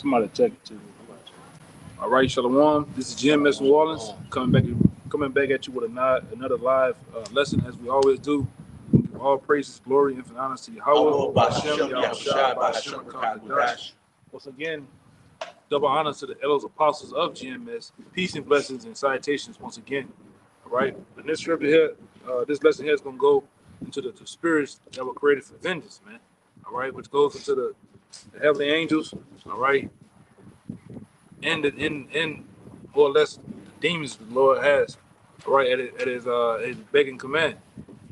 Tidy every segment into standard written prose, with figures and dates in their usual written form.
Somebody check it too. All right, Shalom. This is Jim Miss New Orleans coming back at you with another live lesson as we always do. We give all praises, glory, infinite honor to Yahweh, Hashem, Yahushua, Hashem, Kadash. Once again, double honor to the elders apostles of GMS. Peace and blessings and salutations once again. All right. In this scripture here, this lesson here is going to go into the spirits that were created for vengeance, man. All right, which goes into the heavenly angels. All right. And more or less the demons the Lord has, all right, at his begging command,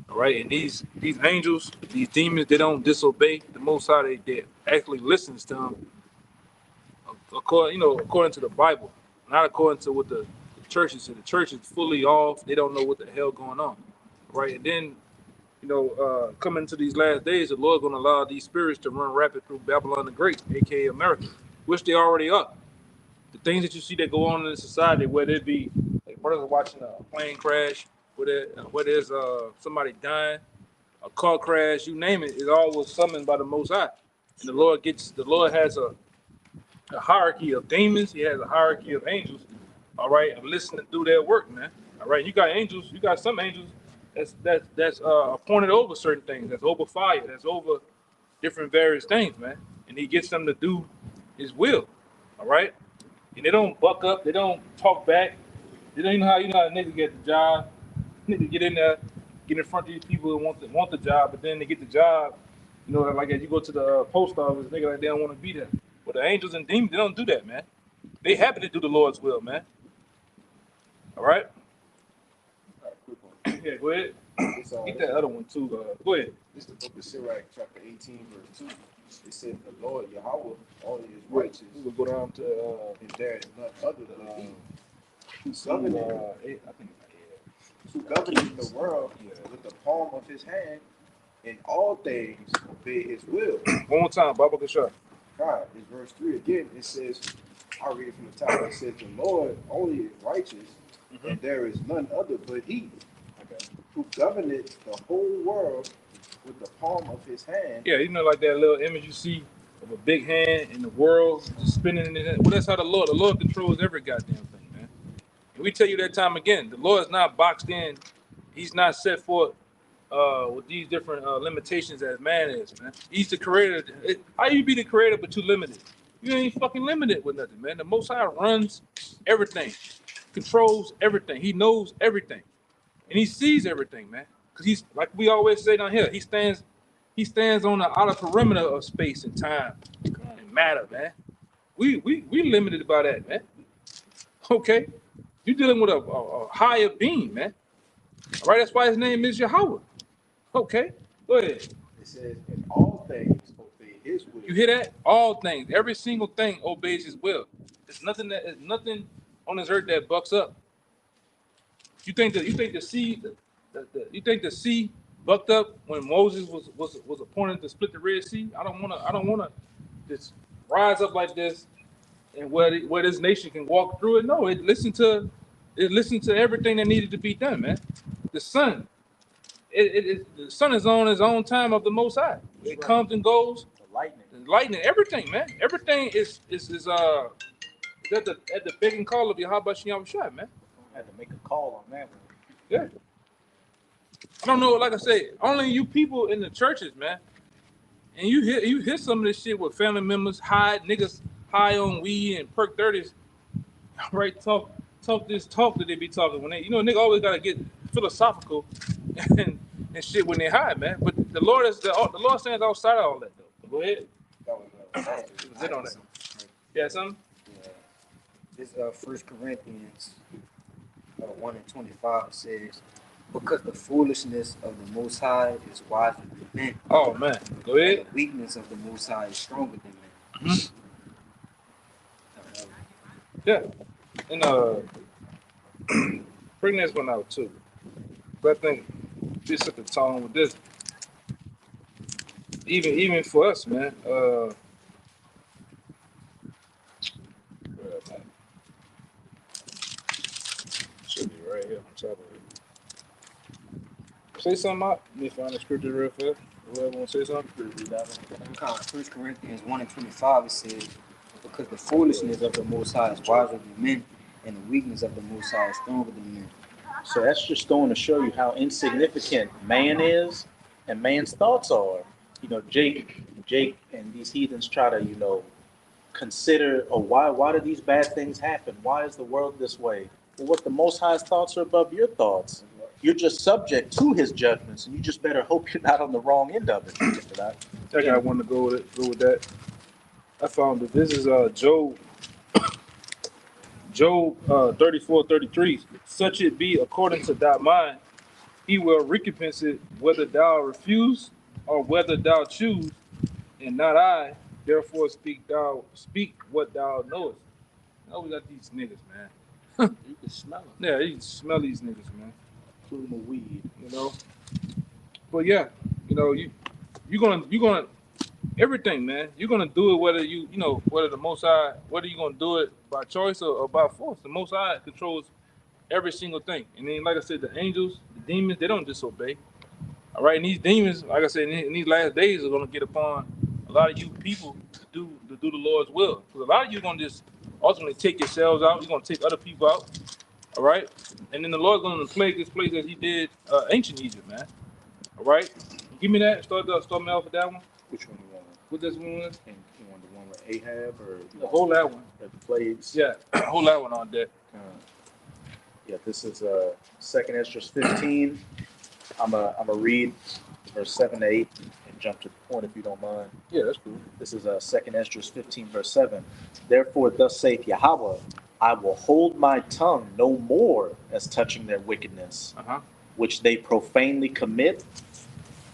all right. And these angels, these demons, they don't disobey the Most High. They actually listens to them, according to the Bible, not according to what the churches say. The church is fully off. They don't know what the hell going on, right? And then, coming to these last days, the Lord's going to allow these spirits to run rapid through Babylon the Great, aka America, which they already are. The things that you see that go on in society, whether it be like brothers watching a plane crash, whether there's somebody dying, a car crash, you name it, it all was summoned by the Most High. And the Lord has a hierarchy of demons. He has a hierarchy of angels. All right, and listening to do their work, man. All right, you got angels. You got some angels that's appointed over certain things. That's over fire. That's over different various things, man. And he gets them to do his will. All right. And they don't buck up. They don't talk back. They don't how a nigga get the job. Nigga get in there, get in front of these people who want the job, but then they get the job. Like as you go to the post office, nigga like they don't want to be there. But the angels and demons, they don't do that, man. They happy to do the Lord's will, man. All right. Quick one. Yeah, go ahead. Get that other one too. Go ahead. This is the book of Sirach, chapter 18, verse 2. It said, "The Lord Yahweh, only is righteous, We will go down to and there is none other than He, who governeth the world with the palm of His hand, in all things obey His will." One more time, Baba Kashar. God, in verse 3 again, it says, I'll read it from the top. It says, "The Lord only is righteous, and there is none other but He, who governeth the whole world with the palm of His hand." Yeah, like that little image you see of a big hand in the world just spinning in it. Well, that's how the Lord controls every goddamn thing, man. And we tell you that time again, the Lord is not boxed in. He's not set forth with these different limitations as man is, man. He's the creator. How you be the creator but too limited? You ain't fucking limited with nothing, man. The Most High runs everything, controls everything. He knows everything, and He sees everything, man. Because He's, like we always say down here, He stands on the outer perimeter of space and time and matter, man. We limited by that, man. Okay, you're dealing with a higher being, man. All right, that's why His name is Yahweh. Okay, go ahead. It says, "In all things obey His will." You hear that? All things, every single thing obeys His will. There's nothing on this earth that bucks up. You think the sea bucked up when Moses was appointed to split the Red Sea? I don't wanna just rise up like this and where this nation can walk through it. No, it listened to everything that needed to be done, man. The sun. The sun is on its own time of the Most High. It comes and goes. The lightning, everything, man. Everything is at the begging call of Yahweh Shem Shai, man. Had to make a call on that one. Yeah. I don't know, like I say, only you people in the churches, man. And you hear some of this shit with family members niggas high on weed and perk 30s, right? Talk this talk that they be talking when they, nigga always gotta get philosophical and shit when they high, man. But the Lord stands outside of all that though. Go ahead. Hit on that. Yeah, something? Yeah. This 1 Corinthians 1:25 says, "Because the foolishness of the Most High is wiser than men." Oh man, go ahead. And the weakness of the Most High is stronger than men. Mm-hmm. Yeah, and bring this one out too. But I think this set the tone with this. Even for us, man. Should be right here on top of it. Say something out. Let me find the scripture real fast. Whoever want to say something? 1 Corinthians 1:25 it says, Because the foolishness of the Most High is wiser than men, and the weakness of the Most High is stronger than men. So that's just going to show you how insignificant man is and man's thoughts are. You know, Jake, and these heathens try to, consider, oh, why do these bad things happen? Why is the world this way? Well, what the Most High's thoughts are above your thoughts. You're just subject to his judgments, and you just better hope you're not on the wrong end of it. I got one to go with that. I found it. This is Job 34:33. Such it be according to thy mind, he will recompense it whether thou refuse or whether thou choose, and not I. Therefore speak what thou knowest. Now we got these niggas, man. You can smell them, Yeah, you can smell these niggas, man. including the weed. But yeah, you're gonna everything, man. You're gonna do it whether whether the Most High, whether you're gonna do it by choice or by force. The Most High controls every single thing. And then, like I said, the angels, the demons, they don't disobey. All right, and these demons, like I said, in these last days, are gonna get upon a lot of you people to do the Lord's will. Because a lot of you are gonna just ultimately take yourselves out. You're gonna take other people out. All right, and then the Lord's gonna plague this place as He did ancient Egypt, man. All right, give me that. Start me off with that one. Which one you want? What this one was? And you want the one with Ahab or Hold that one. the plagues? Yeah, hold that one on deck. Yeah, this is 2nd Esdras 15. I'm a read verse 7 to 8 and jump to the point if you don't mind. Yeah, that's cool. This is 2nd Esdras 15 verse 7. Therefore thus saith Yahweh, I will hold my tongue no more as touching their wickedness, which they profanely commit,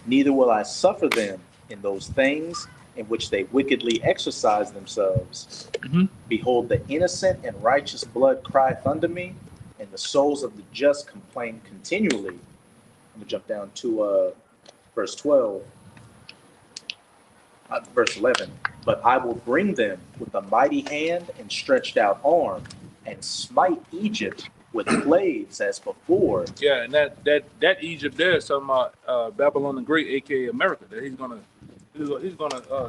neither will I suffer them in those things in which they wickedly exercise themselves. Behold, the innocent and righteous blood crieth unto me, and the souls of the just complain continually. I'm going to jump down to verse 12. Verse 11. But I will bring them with a mighty hand and stretched out arm, and smite Egypt with plagues as before. Yeah, and that Egypt there is talking about Babylon the Great, aka America. That he's gonna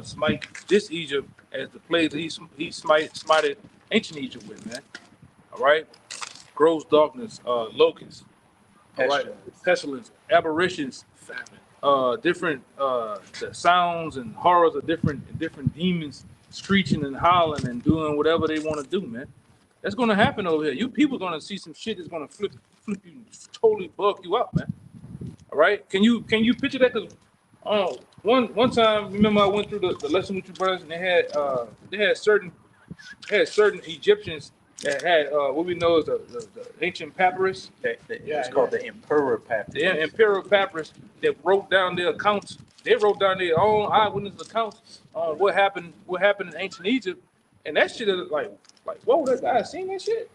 smite this Egypt as the plagues he smited ancient Egypt with, man. All right, gross darkness, locusts, all right, pestilence, aberrations, famine, different the sounds and horrors of different demons screeching and howling and doing whatever they want to do, man. That's gonna happen over here. You people gonna see some shit that's gonna flip you, totally bug you out, man. All right, can you picture that? Cause one time, remember I went through the lesson with you brothers, and they had certain Egyptians that had what we know as the ancient papyrus. It's called the Emperor Papyrus. The Imperial Papyrus that wrote down their accounts. They wrote down their own eyewitness accounts on what happened in ancient Egypt, and that shit is like, whoa, that guy seen that shit?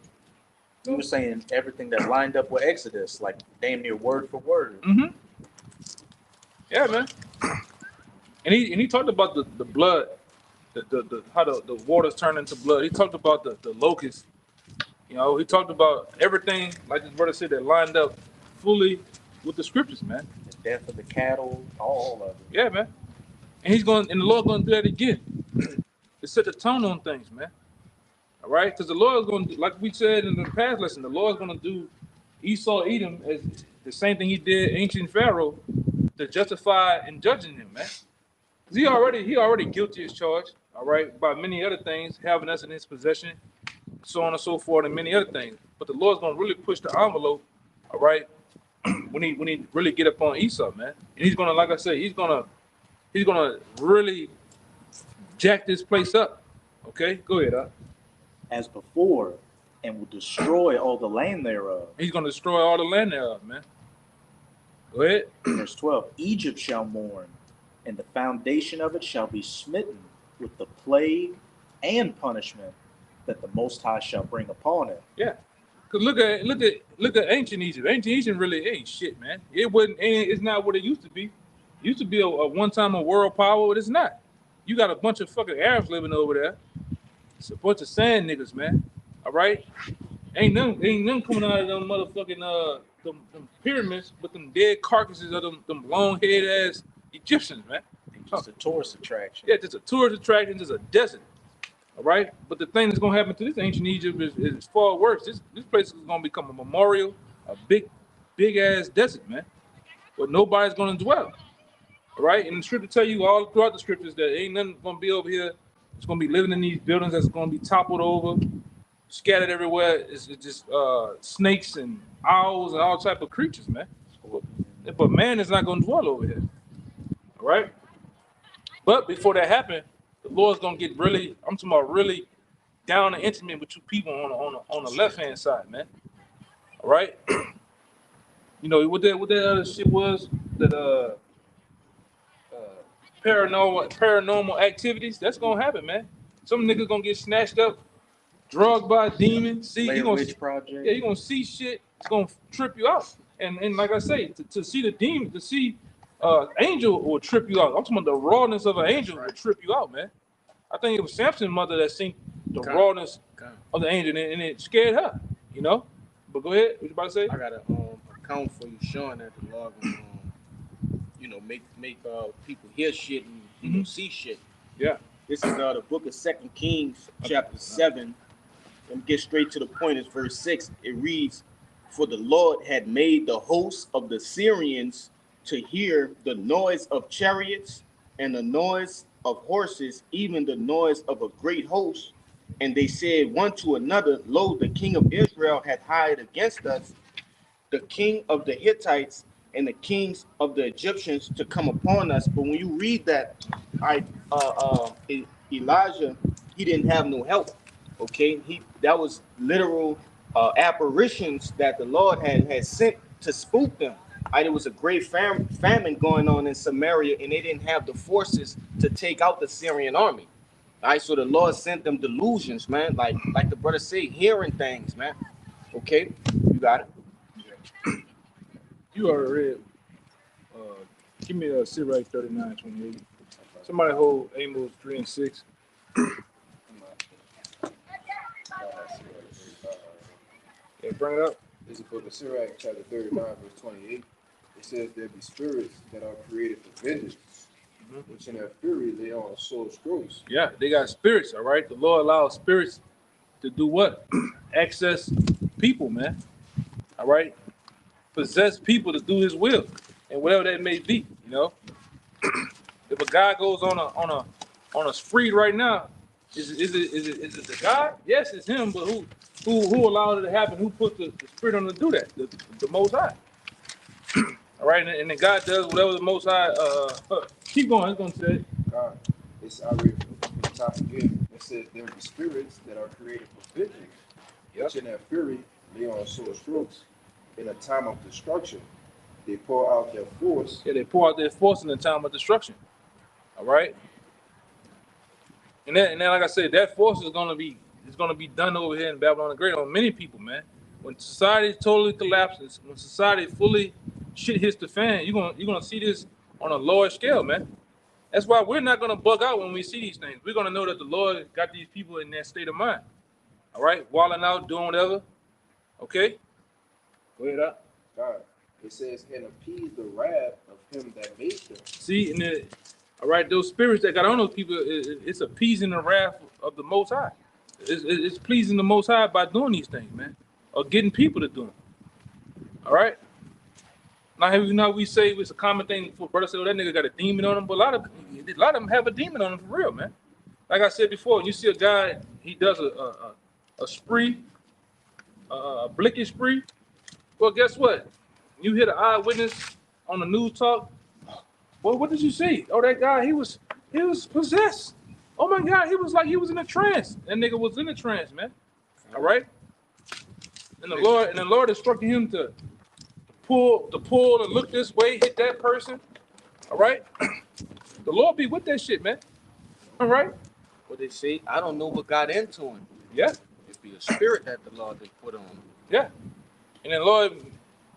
You were saying everything that lined up with Exodus, like damn near word for word. Yeah, man. And he talked about the blood, the how the waters turn into blood. He talked about the locusts. He talked about everything, like his brother said, that lined up fully with the scriptures, man. The death of the cattle, all of it. Yeah, man. And the Lord's gonna do that again. To set the tone on things, man. All right, because the Lord's going to, like we said in the past lesson, the Lord's going to do Esau, Edom as the same thing he did ancient Pharaoh to justify and judging him, man. Because he already guilty as charged, all right, by many other things, having us in his possession, so on and so forth, and many other things. But the Lord's going to really push the envelope, all right, when he really get up on Esau, man. And he's going to, like I said, he's going to really jack this place up. Okay, go ahead, as before, and will destroy all the land thereof. He's going to destroy all the land thereof, man. Go ahead. Verse 12, Egypt shall mourn, and the foundation of it shall be smitten with the plague and punishment that the Most High shall bring upon it. Yeah, because look at ancient Egypt. Ancient Egypt really ain't shit, man. It's not what it used to be. It used to be a one-time world power, but it's not. You got a bunch of fucking Arabs living over there. It's a bunch of sand niggas, man. All right, ain't none coming out of them motherfucking them pyramids, but them dead carcasses of them long-haired ass Egyptians, man. Just a tourist attraction. Yeah, just a tourist attraction, just a desert. All right, but the thing that's gonna happen to this ancient Egypt is far worse. This place is gonna become a memorial, a big ass desert, man, where nobody's gonna dwell. All right, and the scripture tell you all throughout the scriptures that ain't nothing gonna be over here. It's gonna be living in these buildings that's gonna be toppled over, scattered everywhere. It's just snakes and owls and all type of creatures, man. But man is not gonna dwell over here. All right. But before that happened, the Lord's gonna get really, I'm talking about really down and intimate with you people on the left hand side, man. All right. You know what that other shit was, that paranormal activities. That's gonna happen, man. Some niggas gonna get snatched up, drugged by a demon. See, Blair you gonna Witch Project. yeah, you gonna see shit. It's gonna trip you out. And like I say, to see the demon, to see angel will trip you out. I'm talking about the rawness of an angel will trip you out, man. I think it was Samson's mother that seen the rawness of the angel, and it scared her, you know. But go ahead, what you about to say? I got a account for you showing that the Lord will, you know, make people hear shit and you know, see shit. Yeah. This is the book of 2 Kings, chapter 7. Let me get straight to the point. It's verse 6. It reads, "For the Lord had made the hosts of the Syrians to hear the noise of chariots and the noise of horses, even the noise of a great host. And they said one to another, Lo, the king of Israel hath hired against us the king of the Hittites and the kings of the Egyptians to come upon us." But when you read that, Elijah, he didn't have no help. Okay, that was literal apparitions that the Lord had sent to spook them. There was a great famine going on in Samaria, and they didn't have the forces to take out the Syrian army. All right, so the Lord sent them delusions, man. Like the brother say, hearing things, man. Okay, you got it. You already read. Give me a Sirach 39:28. Somebody hold Amos 3 and 6. Yeah, bring it up. This is the book of Sirach, chapter 39, verse 28. It says, "There be spirits that are created for vengeance, which in their fury lay on sore strokes." Yeah, they got spirits, all right? The Lord allows spirits to do what? Access people, man. All right? Possess people to do his will, and whatever that may be, you know. If a guy goes on a spree right now, is it the God? Yes, it's him, but who allowed it to happen? Who put the spirit on him to do that? The Most High. All right, and then God does whatever the Most High. Keep going. It's gonna say. God, I read from the top again. It says, "There be spirits that are created for vengeance, which in their fury lay on sore strokes. In a time of destruction, they pour out their force." Yeah, they pour out their force in the time of destruction. All right. And then, like I said, that force is gonna be done over here in Babylon the Great on many people, man. When society totally collapses, when society fully shit hits the fan, you're gonna see this on a lower scale, man. That's why we're not gonna bug out when we see these things. We're gonna know that the Lord got these people in that state of mind. All right, walling out, doing whatever. Okay. Go ahead up. God, it says, "And appease the wrath of him that made them." See, and then, all right, those spirits that got on those people, it's appeasing the wrath of the Most High. It's pleasing the Most High by doing these things, man, or getting people to do them. All right. Now we say it's a common thing for brothers to say, "Oh, that nigga got a demon on him," but a lot of them have a demon on them for real, man. Like I said before, you see a guy, he does a spree, a blicking spree. Well, guess what? You hear the eyewitness on the news talk. Well, what did you see? Oh, that guy, he was possessed. Oh my God, he was in a trance. That nigga was in a trance, man. All right. And the Lord instructed him to pull and look this way, hit that person. All right. The Lord be with that shit, man. All right. What they say, I don't know what got into him. Yeah. It be a spirit that the Lord they put on him. Yeah. And then Lord,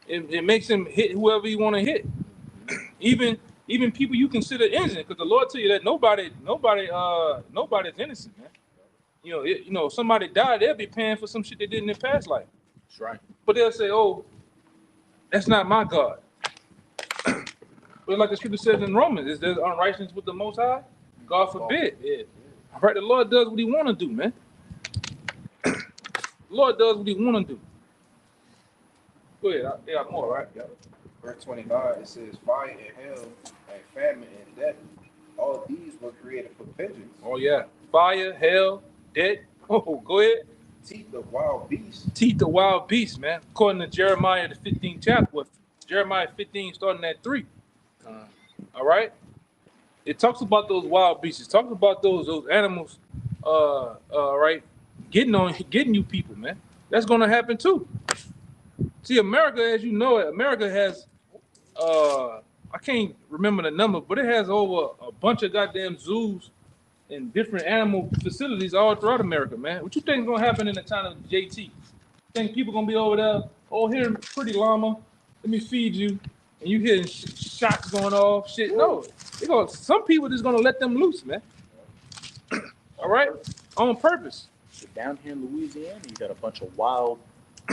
it makes him hit whoever you want to hit. Even people you consider innocent, because the Lord tell you that nobody's innocent, man. You know, if somebody died, they'll be paying for some shit they did in their past life. That's right. But they'll say, "Oh, that's not my God." But like the scripture says in Romans, is there unrighteousness with the Most High? God forbid. Yeah. All right, the Lord does what he want to do, man. The Lord does what he want to do. Go ahead. They got more, right? Yep. Verse 25, it says, fire and hail and famine and death, all these were created for vengeance. Oh, yeah. Fire, hell, death. Oh, go ahead. Teeth of wild beasts. Teeth of wild beasts, man. According to Jeremiah, the 15th chapter, with Jeremiah 15 starting at 3. All right? It talks about those wild beasts. It talks about those animals, right, getting you people, man. That's going to happen too. See, America, as you know it, America has, I can't remember the number, but it has over a bunch of goddamn zoos and different animal facilities all throughout America, man. What you think is going to happen in the time of JT? Think people going to be over there, oh, here, pretty llama, let me feed you, and you hearing shots going off, shit. No, some people just going to let them loose, man. All right? On purpose. Down here in Louisiana, you got a bunch of wild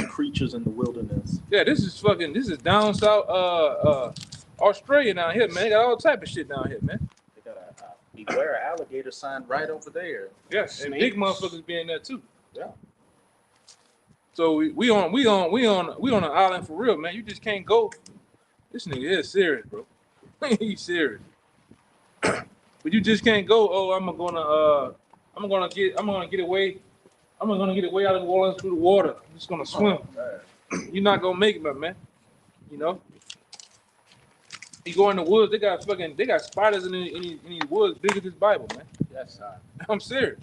creatures in the wilderness. Yeah, this is down south Australia down here, man. They got all type of shit down here, man. They got a beware alligator sign right over there. Yes, and big motherfuckers being there too. Yeah. So we on an island for real, man. You just can't go. This nigga is serious, bro. He's serious. But you just can't go. Oh, I'm gonna get away. I'm gonna get away out of New Orleans through the water. I'm just gonna swim. You're not gonna make it, my man. You know. You go in the woods. They got spiders in these woods bigger than this Bible, man. Yes, sir. I'm serious.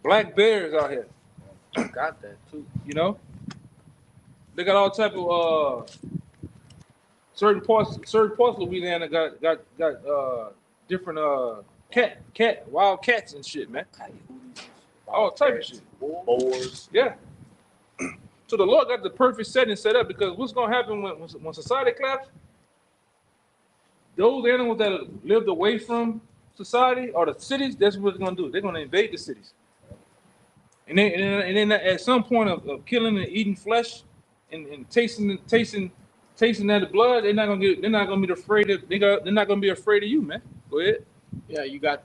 Black bears out here. Got that too. You know. They got all type of certain parts of Louisiana got different wild cats and shit, man. All type of shit. Boars. Yeah. So the Lord got the perfect setting set up, because what's gonna happen when society collapses? Those animals that lived away from society or the cities, that's what they're gonna do. They're gonna invade the cities. And then at some point of killing and eating flesh and tasting that blood, they're not gonna be afraid of you, man. Go ahead. Yeah, you got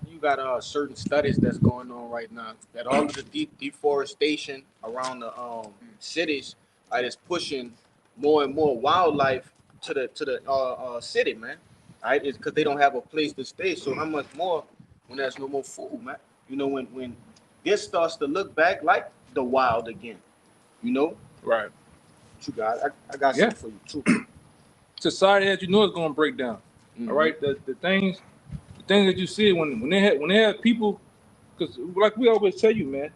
certain studies that's going on right now that all of the deforestation around the cities are just pushing more and more wildlife to the city, man. Right? It's because they don't have a place to stay. So how much more when there's no more food, man? You know, when this starts to look back like the wild again, you know? Right. What you got? I got something for you too. Society, as you know, is gonna break down. Mhm. All right. The things that you see when they have people, because like we always tell you, man,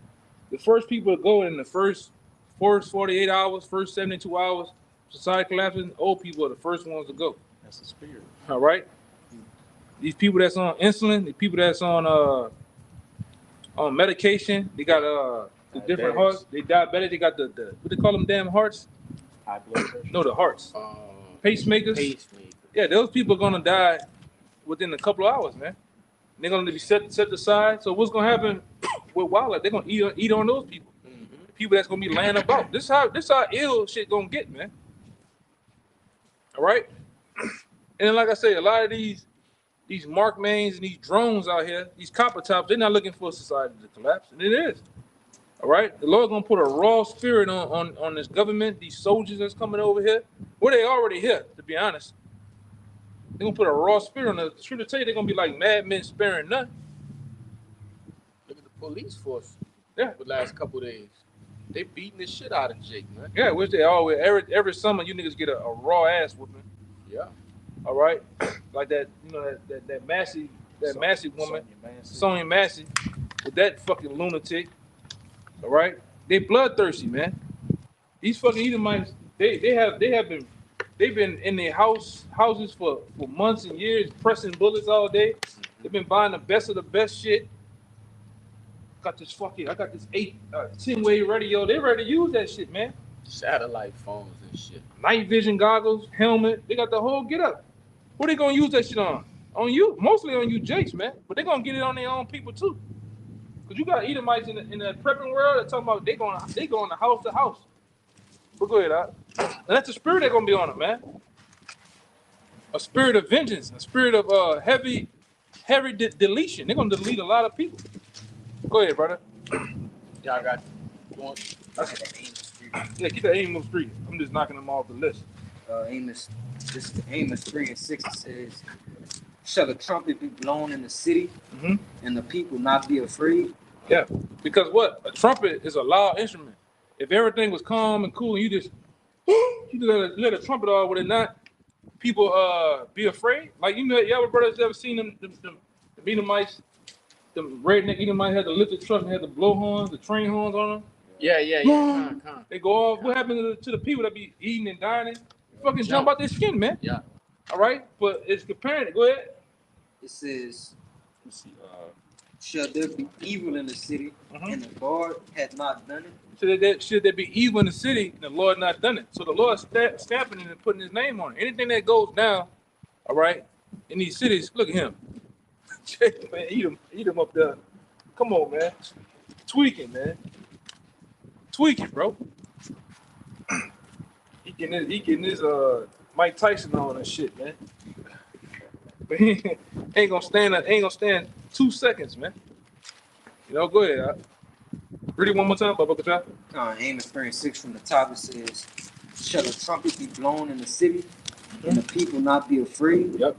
the first people to go in the first 48 hours, first 72 hours, society collapsing, old people are the first ones to go. That's the spirit. All right. These people that's on insulin, the people that's on medication, they got the different Diabetics. hearts. They diabetic. They got the what they call them damn hearts? High blood pressure. No, the hearts. Pacemakers. Pacemaker. Yeah, those people are gonna die within a couple of hours, man. They're gonna be set aside. So what's gonna happen with wildlife? They're gonna eat on those people. Mhm. People that's gonna be laying about. This how ill shit gonna get, man. All right. And then, like I say, a lot of these Mark Mains and these drones out here, these copper tops, they're not looking for society to collapse, and it is. All right, the Lord gonna put a raw spirit on this government, these soldiers that's coming over here. Well, they already here, to be honest. They're gonna put a raw spirit on the truth to tell you, they're gonna be like madmen sparing none. Look at the police force. Yeah. The last couple days, they beating the shit out of Jake, man. Yeah, which they always every summer you niggas get a raw ass whooping. Yeah. All right, like that, you know, that Massey woman, Sonya Massey, with that fucking lunatic. All right, they bloodthirsty, man. These fucking Edomites, they've been in their houses for months and years, pressing bullets all day. They've been buying the best of the best shit. I got this 10-way radio. They ready to use that shit, man. Satellite phones and shit. Night vision goggles, helmet. They got the whole get up. Who they gonna use that shit on? On you, mostly on you, Jakes, man. But they gonna get it on their own people too. Cause you got Edomites in the prepping world that talking about they going house to house. But go ahead, and that's the spirit they're gonna be on it, man. A spirit of vengeance, a spirit of heavy deletion. They're gonna delete a lot of people. Go ahead, brother. Y'all got one. Yeah, keep that Amos 3. I'm just knocking them off the list. Amos 3:6 it says, "Shall the trumpet be blown in the city, Mm-hmm. and the people not be afraid?" Yeah, because what? A trumpet is a loud instrument. If everything was calm and cool and you just let a trumpet off, would it not people be afraid? Like, y'all brothers ever seen them Edomites, the redneck Edomites had the lifted truck and had the blowhorns, the train horns on them? Yeah. Con. They go off. What happened to the people that be eating and dining? Fucking jump out their skin, man. Yeah. All right, but it's comparing it. Go ahead. It says, Let's see. "Shall there be evil in the city, and the Lord hath not done it?" Should there be evil in the city and the Lord not done it? So the Lord stamping it and putting his name on it. Anything that goes down, all right, in these cities, look at him. Man, eat him up there. Come on, man. Tweaking, man. Tweaking, bro. He getting his Mike Tyson on and shit, man. But he ain't gonna stand 2 seconds, man. Go ahead. Read it one more time, Baba Kata. Amos 3:6 from the top it says, "Shall the trumpet be blown in the city, and the people not be afraid? Yep.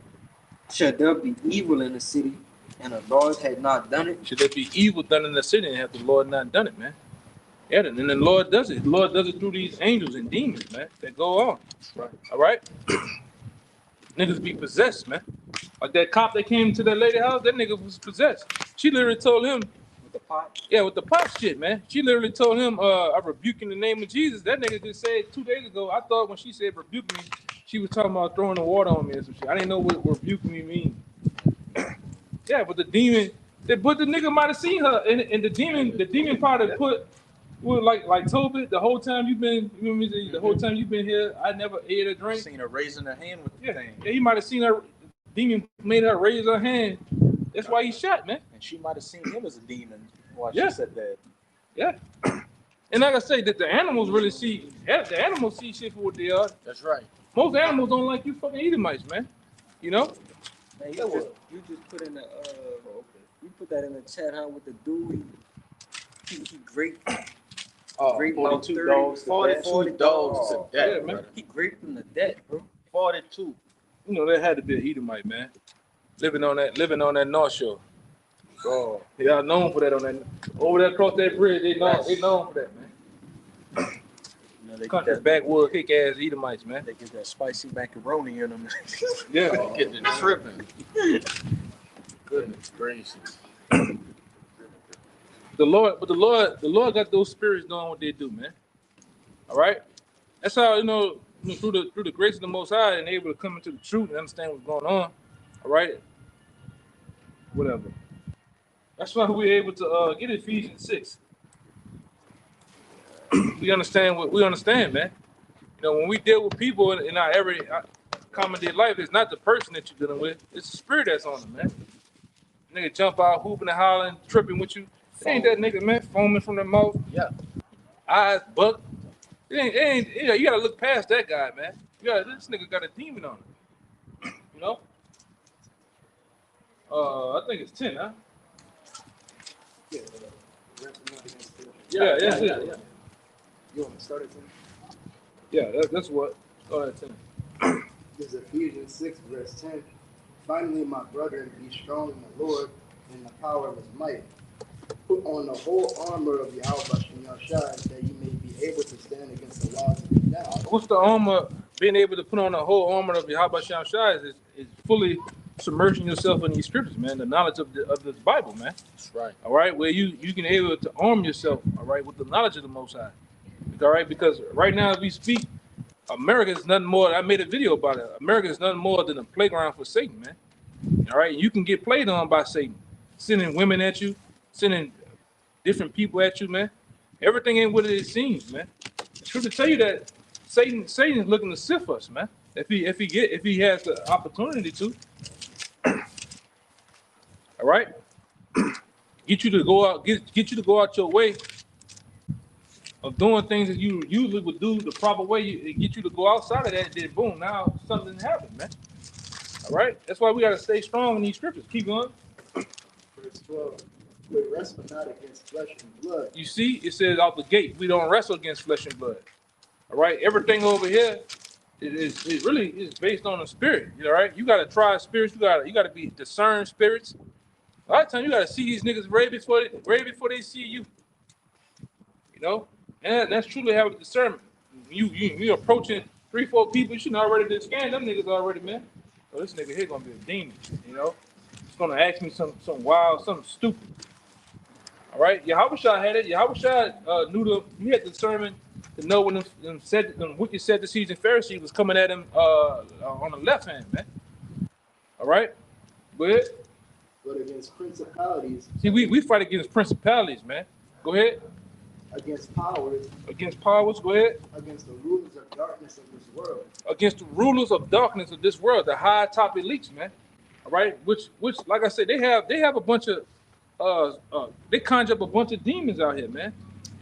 Shall there be evil in the city, and the Lord had not done it?" Should there be evil done in the city and have the Lord not done it, man? Yeah, and then the Lord does it. The Lord does it through these angels and demons, man, that go on. Right. All right? Niggas be possessed, man. Like that cop that came to that lady house, that nigga was possessed. She literally told him, With the pot? yeah, with the pop shit, man. She literally told him, I rebuke in the name of Jesus. That nigga just said 2 days ago, I thought when she said rebuke me, she was talking about throwing the water on me or some shit. I didn't know what rebuke me mean. Yeah, but the demon, but the nigga might have seen her, and the demon probably put, well, like Tobit, the whole time you've been, the whole time you've been here, I never ate a drink. Seen her raising her hand with the Yeah, thing. he might have seen her. Demon made her raise her hand. That's why he shot, man. And she might have seen him as a demon while Yeah. she said that. Yeah. And like I say, that the animals really see. The animals see shit for what they are. That's right. Most animals don't like you fucking Edomites, man. Man, Yeah, you just put in the you put that in the chat, huh? With the dude, he great. Great 42 about 30, dogs. 42 dogs to Yeah, death, man. brother. He great from the dead, bro. 42. There had to be an Edomite, man. Living on that North Shore. Oh, y'all known for that on that over there across that bridge. They known for that, man. They get Country that, backwood kick ass Edomites, man. they get that spicy macaroni in them. Yeah. Get the tripping. Goodness gracious. The Lord got those spirits doing what they do, man. All right, that's how through the grace of the Most High, and able to come into the truth and understand what's going on. All right, whatever. That's why we're able to get Ephesians 6. We understand, man. When we deal with people in our every common day life, it's not the person that you're dealing with; it's the spirit that's on them, man. Nigga jump out, hooping and hollering, tripping with you. It ain't that nigga, man, foaming from the mouth. Yeah. Eyes buck. It ain't. You gotta look past that guy, man. This nigga got a demon on him. I think it's 10, huh? Yeah. You want to start at 10? Yeah, that's what. Go ahead, 10. This is Ephesians 6, verse 10. Finally, my brethren, be strong in the Lord and the power of his might. Put on the whole armor of Yahweh that you may be able to stand against the wiles of the devil. What's the armor? Being able to put on the whole armor of Yahweh is fully submerging yourself in these scriptures, man. The knowledge of this Bible, man. That's right. All right, where you can able to arm yourself, all right, with the knowledge of the Most High. All right, because right now as we speak, America is nothing more. I made a video about it. America is nothing more than a playground for Satan, man. All right, you can get played on by Satan, sending women at you, sending different people at you, man. Everything ain't what it seems, man. It's true to tell you that Satan is looking to sift us, man. If he has the opportunity to. All right, get you to go out your way of doing things that you usually would do the proper way. Get you to go outside of that, then boom, now something happened, man. All right, that's why we got to stay strong in these scriptures. Keep going. Verse 12. We wrestle not against flesh and blood. You see, it says out the gate, we don't wrestle against flesh and blood. All right, everything over here it really is based on the spirit. All right, you gotta try spirits. You gotta be discern spirits. A lot of times you gotta see these niggas way before they see you. You know, and that's truly having discernment. You approaching 3-4 people, you should already scan them niggas already, man. So this nigga here gonna be a demon. You know, he's gonna ask me some wild, something stupid. All right, Yahushua had it. Yahushua knew he had discernment to know when them wicked Sadducees and Pharisees was coming at him on the left hand, man. All right, go ahead. But against principalities. See, we fight against principalities, man. Go ahead. Against powers. Against powers, go ahead. Against the rulers of darkness of this world. Against the rulers of darkness of this world, the high top elites, man. All right, which, like I said, they have a bunch of they conjure up a bunch of demons out here, man,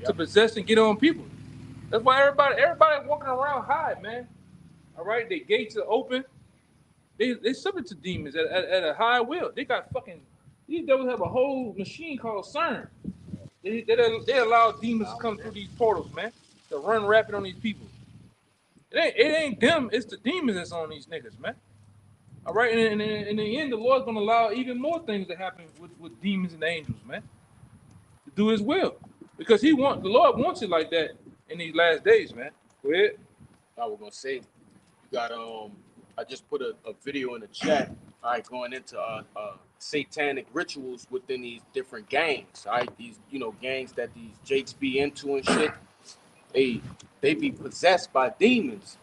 to possess and get on people. That's why everybody walking around high, man. All right, their gates are open. They subject to demons at a high will. They got these devils have a whole machine called CERN. They allow demons to come through these portals, man, to run rapid on these people. It ain't them, it's the demons that's on these niggas, man. All right, and in the end, the Lord's gonna allow even more things to happen with demons and angels, man, to do His will, because the Lord wants it like that in these last days, man. Go ahead. I was gonna say, you got I just put a video in the chat. All right, going into satanic rituals within these different gangs. All right, these gangs that these Jakes be into and shit. They be possessed by demons.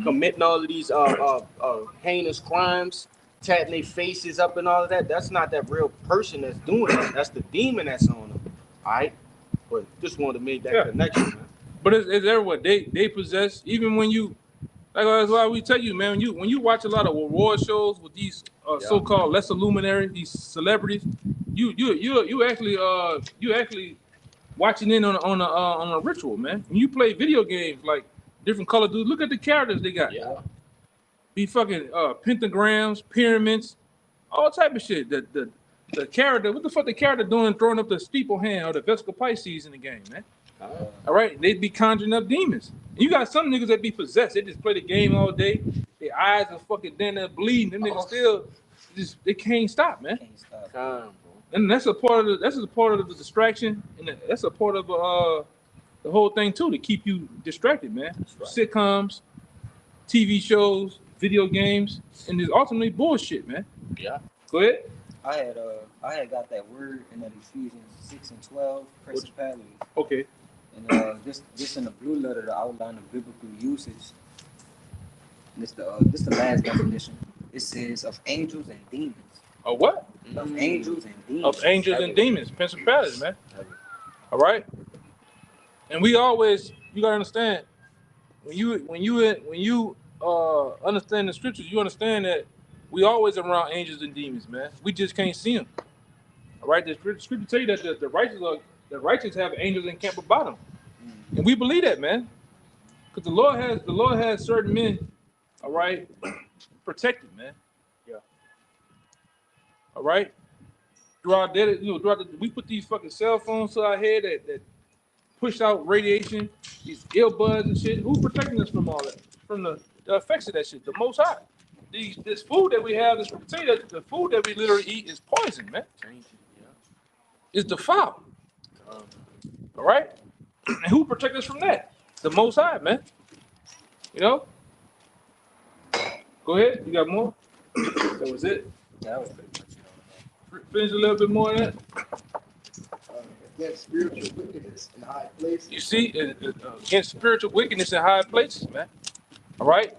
Committing all of these heinous crimes, tatting their faces up and all of that. That's not that real person that's doing it. That's the demon that's on them. All right, but just wanted to make that connection, man. But it's everywhere. They possess. Even when you, like that's why we tell you, man. When you watch a lot of award shows with these so-called lesser luminaries, these celebrities, you actually watching in on a ritual, man. When you play video games like different color dudes, look at the characters they got. Yeah. Be fucking pentagrams, pyramids, all type of shit. The character, what the fuck the character doing throwing up the steeple hand or the Vesica Pisces in the game, man? All right, they'd be conjuring up demons. And you got some niggas that be possessed. They just play the game all day. Their eyes are fucking down there bleeding. Them niggas still they can't stop, man. And that's a part of the distraction, and that's a part of the whole thing too, to keep you distracted, man. Right. Sitcoms, TV shows, video games, and it's ultimately bullshit, man. Yeah. Go ahead. I had got that word in that Ephesians 6:12 principalities. Okay. And this in the blue letter to outline the biblical usage. And this the last definition. It says of angels and demons. Of what? Of angels and demons. Of angels and demons, principalities, man. All right. And we always, you gotta understand, when you understand the scriptures, you understand that we always around angels and demons, man. We just can't see them. All right, the scripture tell you that the righteous have angels encamped about them, and we believe that, man, because the Lord has certain men, all right, protected, man. Yeah. All right. We put these fucking cell phones to our head that push out radiation, these earbuds and shit. Who's protecting us from all that? From the effects of that shit? The Most High. This food that we have, the food that we literally eat is poison, man. It's defiled. All right? And who protects us from that? The Most High, man. Go ahead. You got more? That was it. That was pretty much Finish a little bit more of that. Against spiritual wickedness in high places. You see, against spiritual wickedness in high places, man. All right?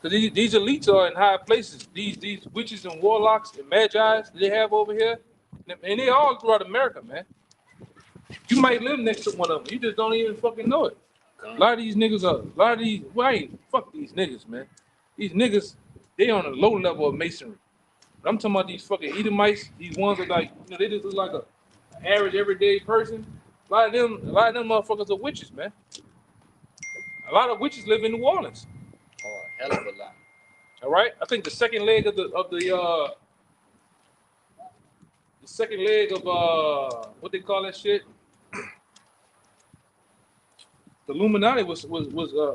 Because these elites are in high places. These witches and warlocks and magi's they have over here, and they all throughout America, man. You might live next to one of them. You just don't even fucking know it. A lot of these niggas fuck these niggas, man. These niggas, they on a low level of masonry. But I'm talking about these fucking Edomites. These ones are like, they just look like an average everyday person. A lot of them motherfuckers are witches, man. A lot of witches live in New Orleans. Oh, a hell of a lot. All right, I think the second leg of the the second leg of what they call that shit. The Illuminati was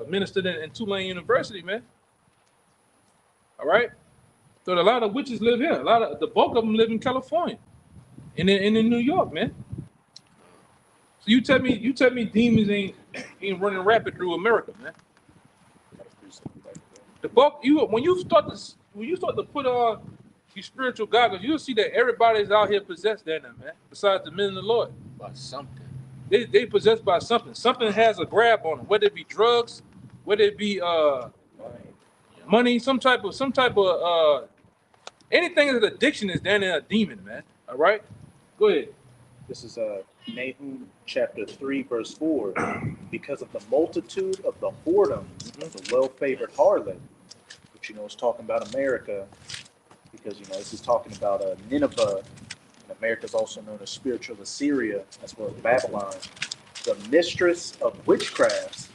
ministered in Tulane University, man. All right. So a lot of witches live here. The bulk of them live in California, and in New York, man. So you tell me demons ain't running rapid through America, man. The bulk when you start to put on these spiritual goggles, you'll see that everybody's out here possessed there now, man. Besides the men of the Lord. By something. They possessed by something. Something has a grab on them, whether it be drugs, whether it be money, some type of anything that's addiction is down there a demon, man. All right? Go ahead. This is Nahum chapter 3, verse 4. Because of the multitude of the whoredom of the well-favored harlot, which, is talking about America, because, this is talking about Nineveh, and America is also known as spiritual Assyria, as well as Babylon, the mistress of witchcrafts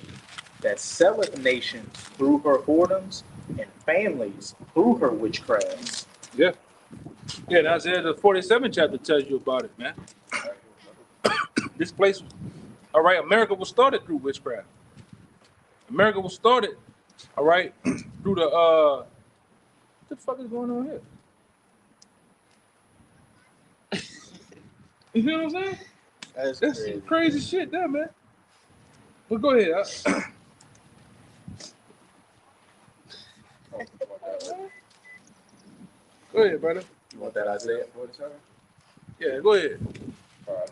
that selleth nations through her whoredoms and families through her witchcrafts. Yeah. Yeah, and Isaiah the 47th chapter tells you about it, man. This place, all right, America was started through witchcraft. America was started, all right, through the, what the fuck is going on here? You feel what I'm saying? That's That's crazy. crazy shit there, man. But go ahead. Go ahead, brother. You want that, Isaiah? 47? Yeah, go ahead. All right,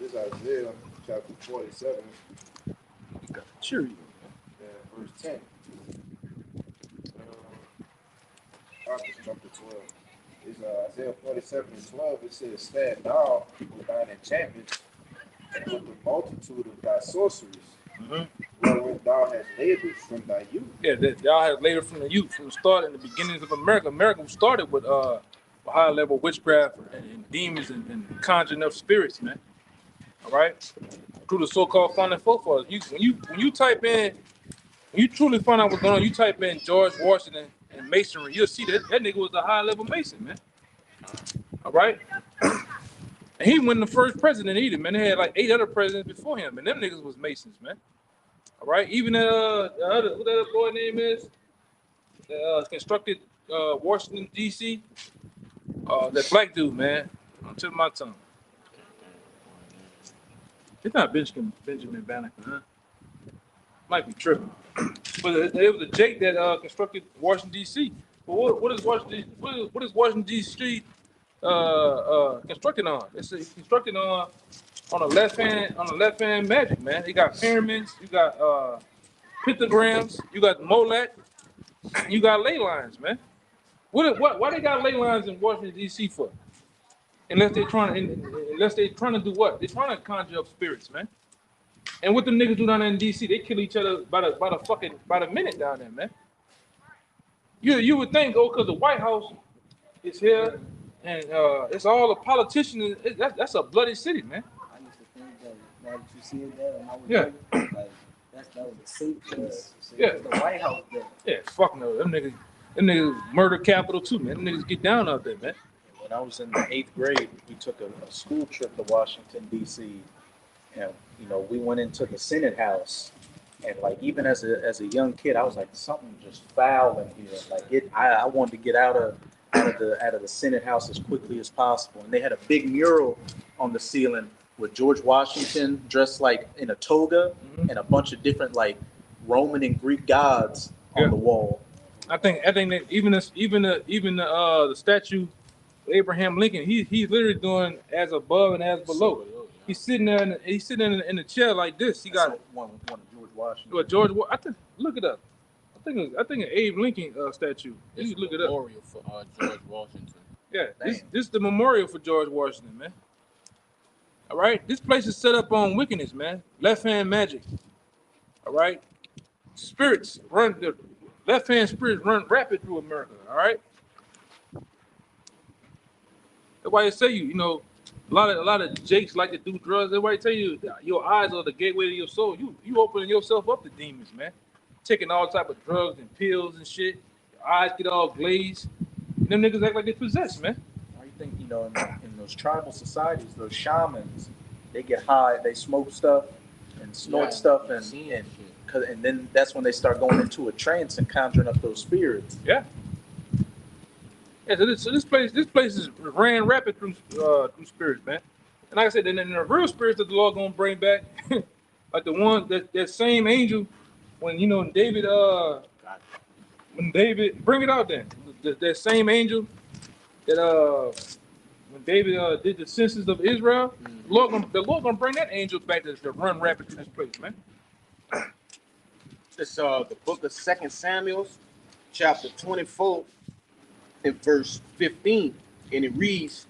this is Isaiah chapter 47, Sure. verse 10. Chapter 12. It's Isaiah 47 and 12. It says, stand now with thine enchantments and with the multitude of thy sorceries, wherewith thou hast labored from thy youth. Yeah, that y'all have later from the youth, from the start in the beginnings of America. America was started with high level witchcraft and demons and conjuring up spirits, man. All right, through the so-called founding forefathers. When you type in, when you truly find out what's going on, you type in George Washington and masonry, you'll see that nigga was a high level mason, man. All right, and he wasn't the first president either, man. They had like 8 other presidents before him, and them niggas was masons, man. All right, even the other, what that other boy name is, constructed Washington D.C. That black dude, man. On tip of my tongue. It's not Benjamin Banneker, huh? Might be tripping. But it was a Jake that constructed Washington D.C. But what is Washington D.C. Constructed on? It's constructed on the left hand magic, man. You got pyramids, you got pentagrams, you got Molet, you got ley lines, man. Why they got ley lines in Washington D.C. for? Unless they trying to do what? They're trying to conjure up spirits, man. And what the niggas do down there in D.C., they kill each other by the minute down there, man. You would think, because the White House is here and it's all the politicians. That's a bloody city, man. I used to think that now that you see it there, when I was Yeah. younger, like that was a safe place. Yeah. The White House there. Yeah, fuck no. Them niggas murder capital too, man. Them niggas get down out there, man. When I was in the 8th grade, we took a school trip to Washington, D.C., and, we went into the Senate House, and, like, even as a young kid, I was like, something just foul in here. Like, I wanted to get out of the Senate House as quickly as possible. And they had a big mural on the ceiling with George Washington dressed like in a toga and a bunch of different, like, Roman and Greek gods on the wall. I think that even the statue of Abraham Lincoln, he's literally doing as above and as below. He's sitting there in the chair like this. He got one of George Washington. Well, I think look it up. I think an Abe Lincoln statue. You can look it up. Memorial for George Washington. Yeah, this is the memorial for George Washington, man. All right, this place is set up on wickedness, man. Left hand magic. All right, the left hand spirits run rapid through America. All right, that's why they say a lot of jakes like to do drugs. That's why they tell you your eyes are the gateway to your soul. You opening yourself up to demons, man. Taking all type of drugs and pills and shit. Your eyes get all glazed. Them niggas act like they possessed, man. I think, you know, in those tribal societies, those shamans, they get high, they smoke stuff and snort stuff, and then that's when they start going into a trance and conjuring up those spirits. Yeah. Yeah, so this place is ran rapid through spirits, man. And like I said, then the real spirits that the Lord gonna bring back, like the one that same angel, when you know when David bring it out then, that same angel that when David did the census of Israel, the Lord gonna bring that angel back to run rapid through this place, man. It's the book of 2 Samuel, chapter 24, and verse 15. And it reads,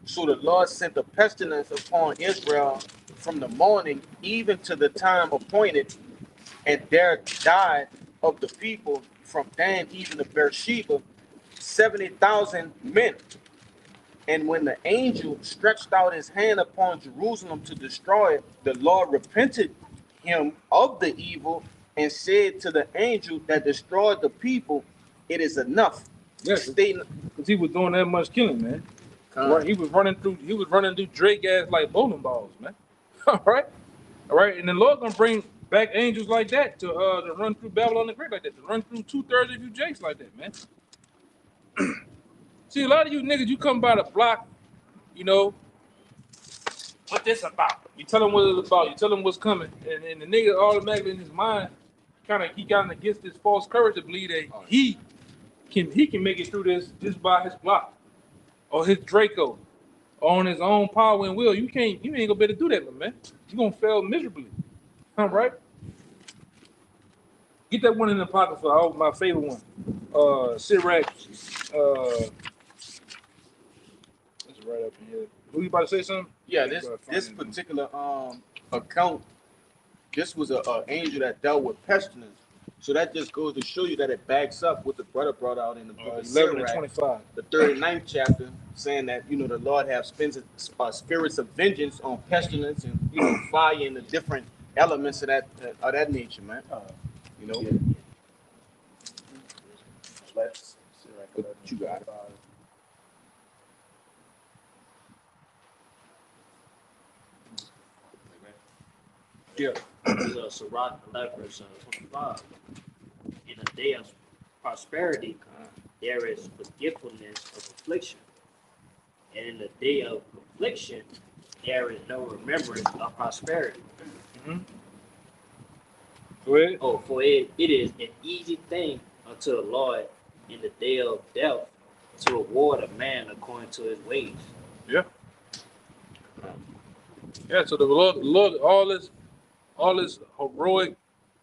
so the Lord sent a pestilence upon Israel from the morning even to the time appointed, and there died of the people from Dan even to Beersheba 70,000 men. And when the angel stretched out his hand upon Jerusalem to destroy it, the Lord repented him of the evil and said to the angel that destroyed the people, it is enough. Yes, because he was doing that much killing, man. Right, he was running through Drake ass like bowling balls, man. All right, and the Lord gonna bring back angels like that to run through Babylon the Great like that, to run through 2/3 of you jakes like that, man. See, a lot of you niggas, you come by the block, you know, what this about? You tell him what it's about. You tell him what's coming, and the nigga automatically in his mind he kind of gets this false courage to believe that he can make it through this just by his block or his Draco or on his own power and will. You ain't gonna be able to do that, man. You gonna fail miserably. All right. Get that one in the pocket for my favorite one. Sirach. It's right up in here. Who you about to say something? Yeah, this particular account, this was an angel that dealt with pestilence. So that just goes to show you that it backs up what the brother brought out in the book of 11 and Sirach, 25. the 39th chapter, saying that, you know, the Lord have spirits of vengeance on pestilence and, you know, fire and the different elements of that nature, man. You know, Let's you got it. Yeah. Sirach 11 verse 25. In a day of prosperity, there is forgetfulness of affliction. And in the day of affliction, there is no remembrance of prosperity. Mm-hmm. Go ahead. Oh, for it is an easy thing unto the Lord in the day of death to reward a man according to his ways. Yeah. Yeah. So the Lord, all this heroic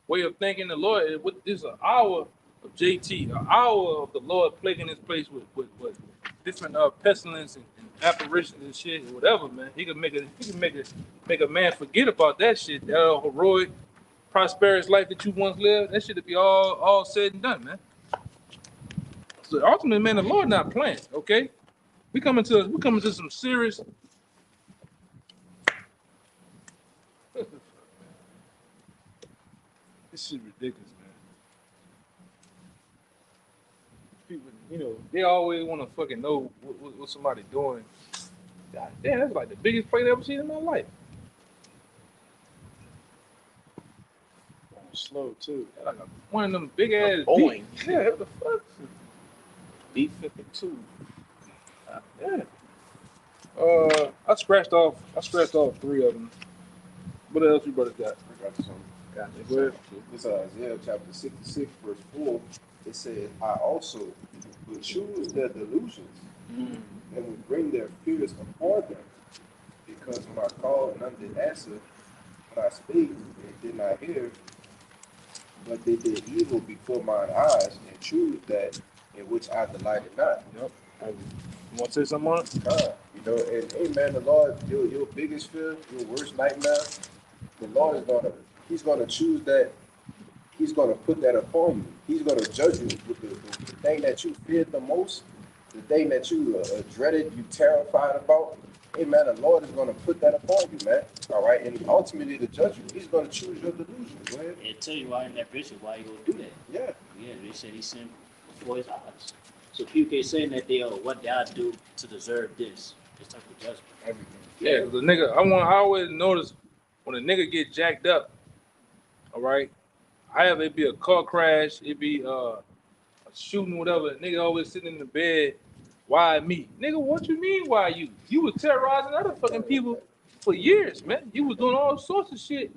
way of thinking, the Lord, this is an hour of JT, an hour of the Lord plaguing this place with different pestilence and apparitions and shit, and whatever, man. He can make a man forget about that shit, that heroic, prosperous life that you once lived. That shit to be all said and done, man. So ultimately, man, the Lord not playing, okay? We coming to some serious. This shit ridiculous, man. People, you know, they always want to fucking know what somebody doing. God damn, that's like the biggest plate I ever seen in my life. slow too. Like one of them big ass Boeing. Yeah, what the fuck? B-52. Yeah. I scratched off 3 of them. What else you brothers got? I got some. Gotcha. Go ahead. This Isaiah chapter 66, verse 4. It says, I also will choose their delusions and will bring their fears upon them. Because when I called, none did answer. When I spake, they did not hear. But they did evil before mine eyes and choose that in which I delighted not. Yep. You want to say something on it? You know, and amen, the Lord, your biggest fear, your worst nightmare, the Lord is He's gonna choose that. He's gonna put that upon you. He's gonna judge you with the thing that you feared the most, the thing that you dreaded, you terrified about. Amen. The Lord is gonna put that upon you, man. All right, and ultimately to judge you, He's gonna choose your delusion. Go ahead. It tell you why in that vision why you gonna do that. Yeah. Yeah, they said he sent before his eyes. So people keep saying that what did I do to deserve this type of judgment? Everything. Yeah, the nigga, I always notice when a nigga get jacked up, all right, it be a car crash, it be a shooting, whatever. The nigga always sitting in the bed. Why me? Nigga, what you mean why you? You was terrorizing other fucking people for years, man. You was doing all sorts of shit.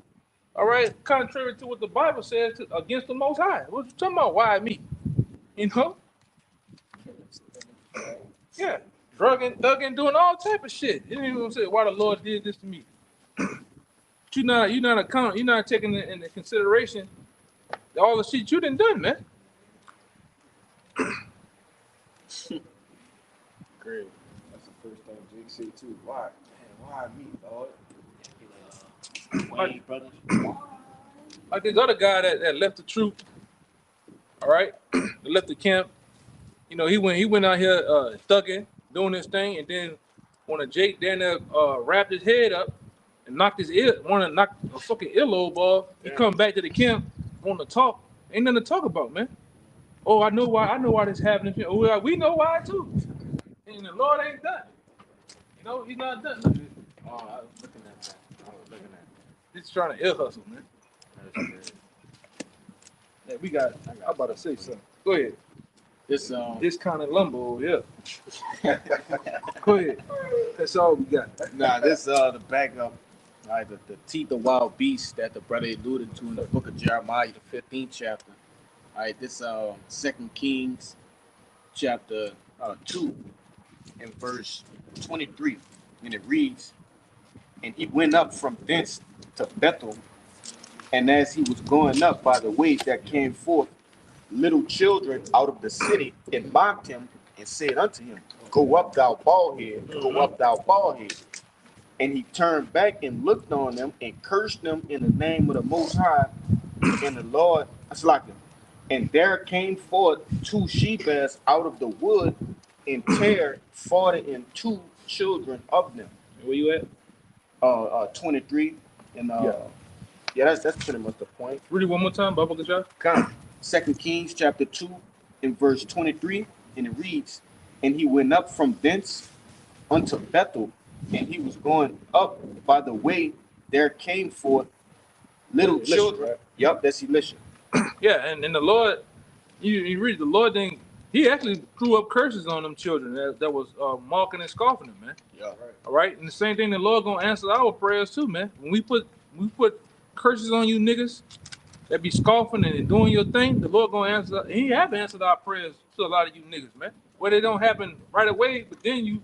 All right, contrary to what the Bible says against the Most High. What you talking about? Why me? You know? Yeah, drugging, thugging, doing all type of shit. You know what I'm saying? Why the Lord did this to me? But you're not taking into consideration all the shit you done done, man. Great. That's the first thing Jake said too. Why? Man, why me, Lord? Wayne brothers. Like this other guy that left the troop, all right, that left the camp. You know, he went out here thugging, doing this thing, and then when a Jake down there wrapped his head up and knocked a fucking earlobe off, he come back to the camp, want to talk. Ain't nothing to talk about, man. Oh, I know why this happening. Oh, we know why too. And the Lord ain't done. You know, he's not done. Oh, I was looking at that. He's trying to ear hustle, man. Yeah, I'm about to say something. Go ahead. This kind of lumbo, yeah. Go ahead. That's all we got. This the backup. All right, the teeth of wild beasts that the brother alluded to in the book of Jeremiah, the 15th chapter. All right, this 2 Kings chapter 2 and verse 23, and it reads, "And he went up from thence to Bethel, and as he was going up by the way that came forth, little children out of the city and mocked him and said unto him, Go up, thou bald head, go up, thou bald head. And he turned back and looked on them and cursed them in the name of the Most High and the Lord. And there came forth 2 she-bears out of the wood and tear 42 children of them." Where you at? 23. And that's pretty much the point. Read it one more time, Bubba Gajah. 2 Kings chapter 2 and verse 23, and it reads, "And he went up from thence unto Bethel, and he was going up by the way there came forth little Elisha, children." right? Yep, that's Elisha. Yeah, and the Lord, you read the Lord thing. He actually threw up curses on them children that was mocking and scoffing them, man. Yeah, right. All right, and the same thing, the Lord gonna answer our prayers too, man. When we put curses on you niggas that be scoffing and doing your thing, the Lord gonna answer. He have answered our prayers to a lot of you niggas, man. Where they don't happen right away, but then you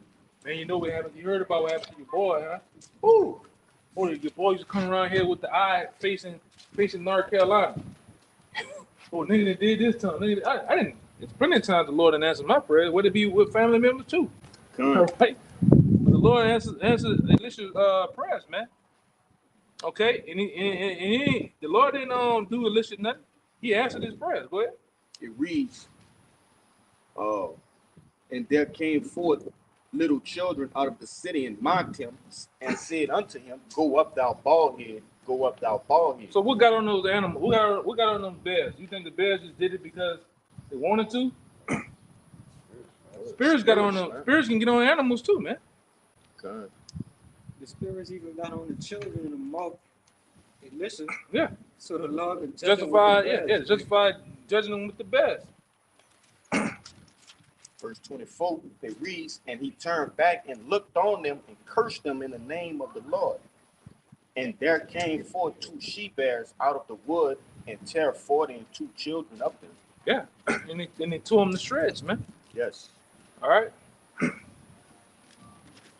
know what happened. You heard about what happened to your boy, huh? Ooh, boy, your boy used to come around here with the eye facing North Carolina. Oh, nigga that did this time. Nigga, I didn't. It's plenty of times the Lord didn't answer my prayers. Would it be with family members too? All right. But the Lord answered Elisha's prayers, man. Okay, and the Lord didn't do Elisha nothing. He answered his prayers. Go ahead. It reads, "And there came forth little children out of the city and mocked him and said unto him, Go up, thou bald head, go up, thou bald head." So what got on those animals? What got on those bears? You think the bears just did it because they wanted to? Spirits got on them. Spirits can get on animals too, man. God. The spirits even got on the children in the mouth. They listen. Yeah. So the Lord can Justify judging them with the bears. Verse 24, it reads, "And he turned back and looked on them and cursed them in the name of the Lord. And there came forth 2 she-bears out of the wood and tear 42 children of them." Yeah, and they tore them to shreds, man. Yes. All right.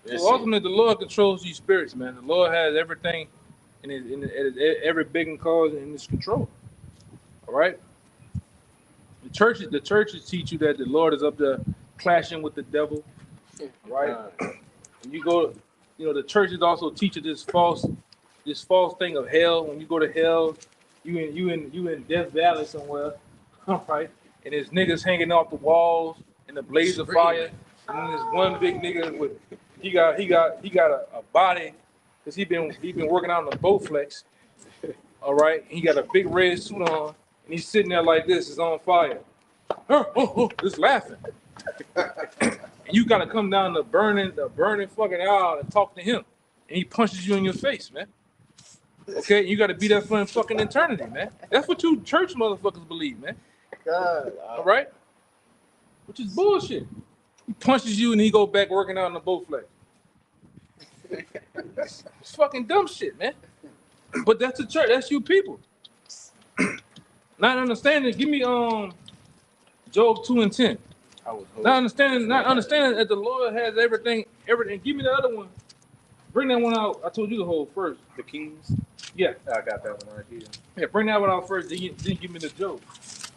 So ultimately, the Lord controls these spirits, man. The Lord has everything every big and cause in His control. All right. The churches teach you that the Lord is up there clashing with the devil. All right. And you go, the churches also teach you this false thing of hell. When you go to hell, you in Death Valley somewhere. All right. And there's niggas hanging off the walls in the blaze of fire. And then there's one big nigga with he got a body because he been working out on the Bowflex. All right. He got a big red suit on and he's sitting there like this, is on fire. Just laughing. And you gotta come down the burning fucking aisle and talk to him. And he punches you in your face, man. Okay, you gotta be there for fucking eternity, man. That's what you church motherfuckers believe, man. God, All right? Which is bullshit. He punches you and he go back working out on the boat flag. It's fucking dumb shit, man. But that's the church. That's you people. Not understanding. Give me Job 2:10. Not understanding that the Lord has everything. Give me the other one. Bring that one out. I told you to hold first. The Kings. Yeah. I got that one right here. Yeah, bring that one out first. Then give me the Job.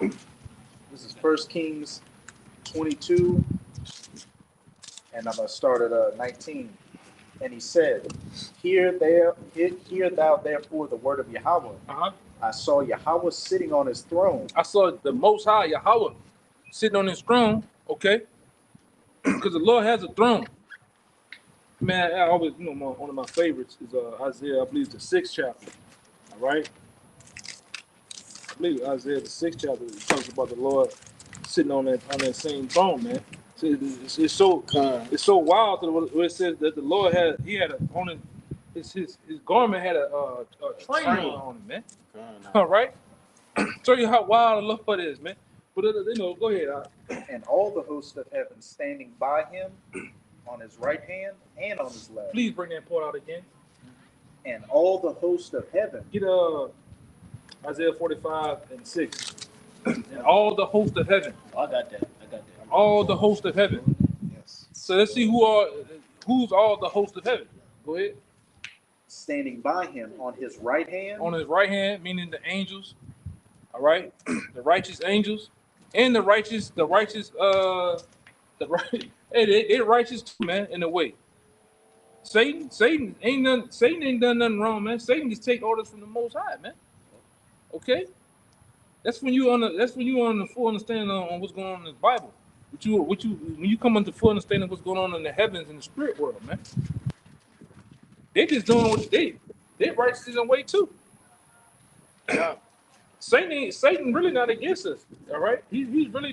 This is 1 Kings 22, and I'm gonna start at 19. And he said, hear thou therefore the word of Yahweh. Uh-huh. I saw Yahweh sitting on his throne. I saw the Most High Yahweh sitting on his throne. Okay. Because the Lord has a throne. Man, I always, one of my favorites is Isaiah, I believe, the 6th chapter. All right. I believe Isaiah, the 6th chapter, it talks about the Lord sitting on that same throne, man. It's so wild where it says that the Lord his garment had a train on it, man. All right. Show you how wild the Lord is, man. But go ahead. And all the host of heaven standing by him on his right hand and on his left. Please bring that part out again. And all the host of heaven. Get Isaiah 45:6. And all the host of heaven. Oh, I got that. All the host of heaven. Yes. So let's see who's all the host of heaven. Go ahead. Standing by him on his right hand. On his right hand, meaning the angels. All right, the righteous angels, and the righteous. Hey, they're righteous too, man. In a way. Satan ain't done nothing wrong, man. Satan just take orders from the Most High, man. Okay. That's when you on the full understanding on what's going on in the Bible. When you come into full understanding of what's going on in the heavens and the spirit world, man. They just doing what they righteous in a way too. Satan really not against us. All right, he's just really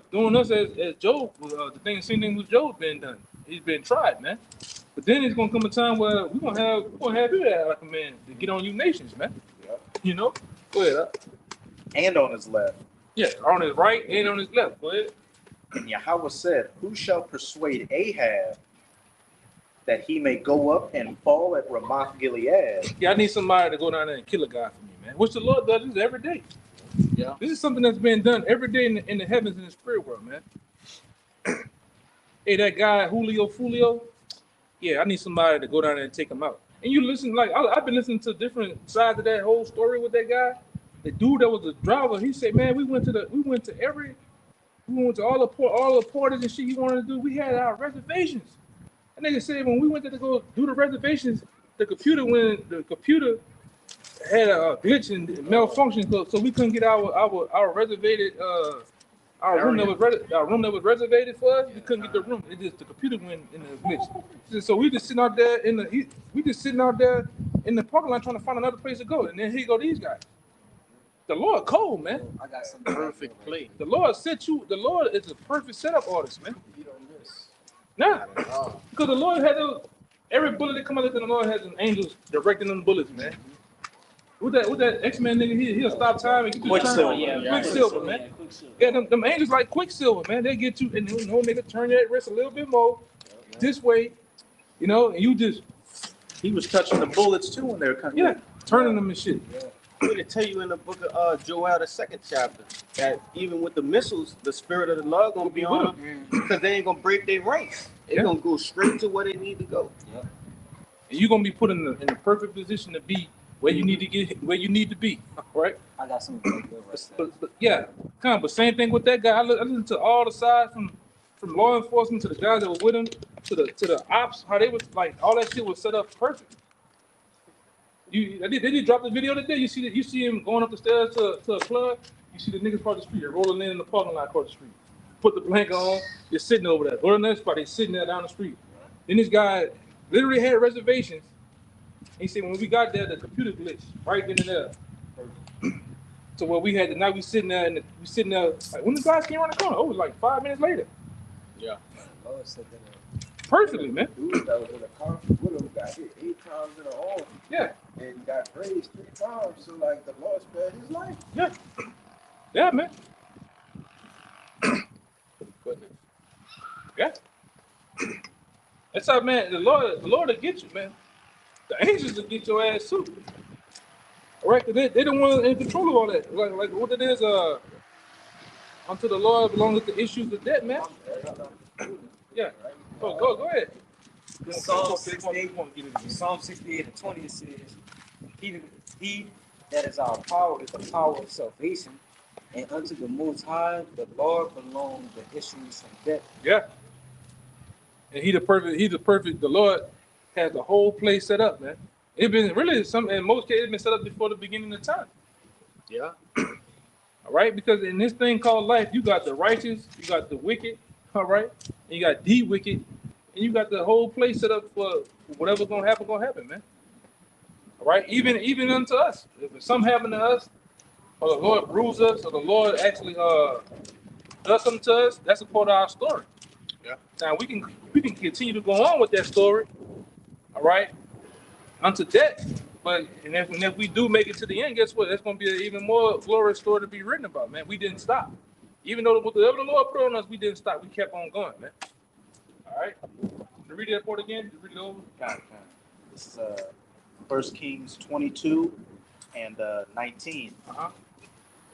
doing us as Job. The same thing with Job been done. He's been tried, man. But then it's gonna come a time where we're gonna have you act like a man to get on you nations, man. You know. Go ahead. And on his left. Yeah, on his right and on his left. Go ahead. And Yahweh said, who shall persuade Ahab that he may go up and fall at Ramoth Gilead? Yeah, I need somebody to go down there and kill a guy for me, man. Which the Lord does this every day. Yeah. This is something that's been done every day in the heavens and the spirit world, man. Hey, that guy Julio Fulio, yeah, I need somebody to go down there and take him out. And you listen, like I've been listening to different sides of that whole story with that guy. The dude that was the driver, he said, man, we went to all the parties and shit he wanted to do. We had our reservations. And nigga said when we went to go do the reservations, the computer had a glitch and malfunctioned, so we couldn't get our reservated our room that was reservated for us. We couldn't get the room. The computer went in the glitch. So we just sitting out there in the parking lot trying to find another place to go. And then here go these guys. The Lord cold, man. I got some perfect play. The Lord is a perfect setup artist, man. Nah, because the Lord had every bullet that come out of the Lord has some angels directing them bullets, man. With that X-Men nigga, he'll stop time and get you Quicksilver, man. Yeah, them angels like Quicksilver, man. They get you, and nigga turn your wrist a little bit more this way, and you just. He was touching the bullets too when they were coming. Yeah, turning them and shit. I'm going to tell you in the book of Joel, the 2nd chapter, that even with the missiles, the spirit of the Lord going to be on them because they ain't going to break their ranks. They're going to go straight to where they need to go. Yeah. And you're going to be put in the perfect position to be where you need to be, right? I got some good but yeah, but same thing with that guy. I listened to all the sides from law enforcement to the guys that were with him to the ops, how they was like all that shit was set up perfect. They did drop the video today. You see him going up the stairs to a club. You see the niggas across the street. They're rolling in the parking lot across the street. Put the blanket on. They're sitting over there. Go to the next spot. They're sitting there down the street. Then this guy literally had reservations. He said when we got there, the computer glitched right then and there. to where we had to, now we sitting there and we sitting there like when the guys came around the corner, oh, it was like 5 minutes later. Lord said that. Perfectly, man. Dude that was in a conflict with him got hit 8 times in the arm Yeah, and got raised 3 times. So like the Lord spared his life. yeah, man. Yeah. That's how, man. The Lord will get you, man. The angels will get your ass too. All right, 'cause they the one in control of all that. Like what it is, unto the Lord belongs the issues of death, man. Yeah. Oh, go ahead. Psalm 68 and 20 it says, he that is our power is the power of salvation, and unto the Most High, the Lord belong the issues from death. Yeah. And he's the perfect, the Lord has the whole place set up, man. It been really in most cases, it's been set up before the beginning of time. Yeah. All right, because in this thing called life, you got the righteous, you got the wicked, all right, and you got the wicked, and you got the whole place set up for whatever's gonna happen, man. All right, even unto us. If something happened to us, or the Lord rules us, or the Lord actually does something to us, that's a part of our story. Yeah. Now we can continue to go on with that story, all right, unto death. But if we do make it to the end, guess what? That's going to be an even more glorious story to be written about, man. We didn't stop. Even though whatever the Lord put on us, we didn't stop. We kept on going, man. All right. Read that part again. Read it over. This is 1 Kings 22 and 19. Uh-huh.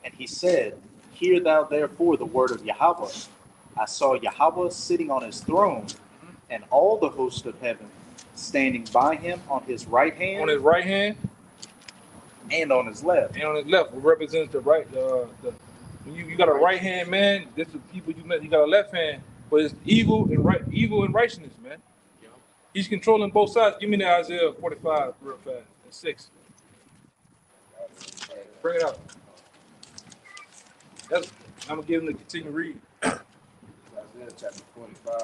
And he said, hear thou therefore the word of Yahweh. I saw Yahweh sitting on his throne, and all the host of heaven standing by him on his right hand, and on his left. And on his left, what represents the right. When you got a right hand man, this is the people you met. You got a left hand, but it's evil and righteousness, man. Yeah. He's controlling both sides. Give me the Isaiah 45 real fast. And 6. Bring it up. I'm gonna give him to continue reading. Isaiah chapter 45,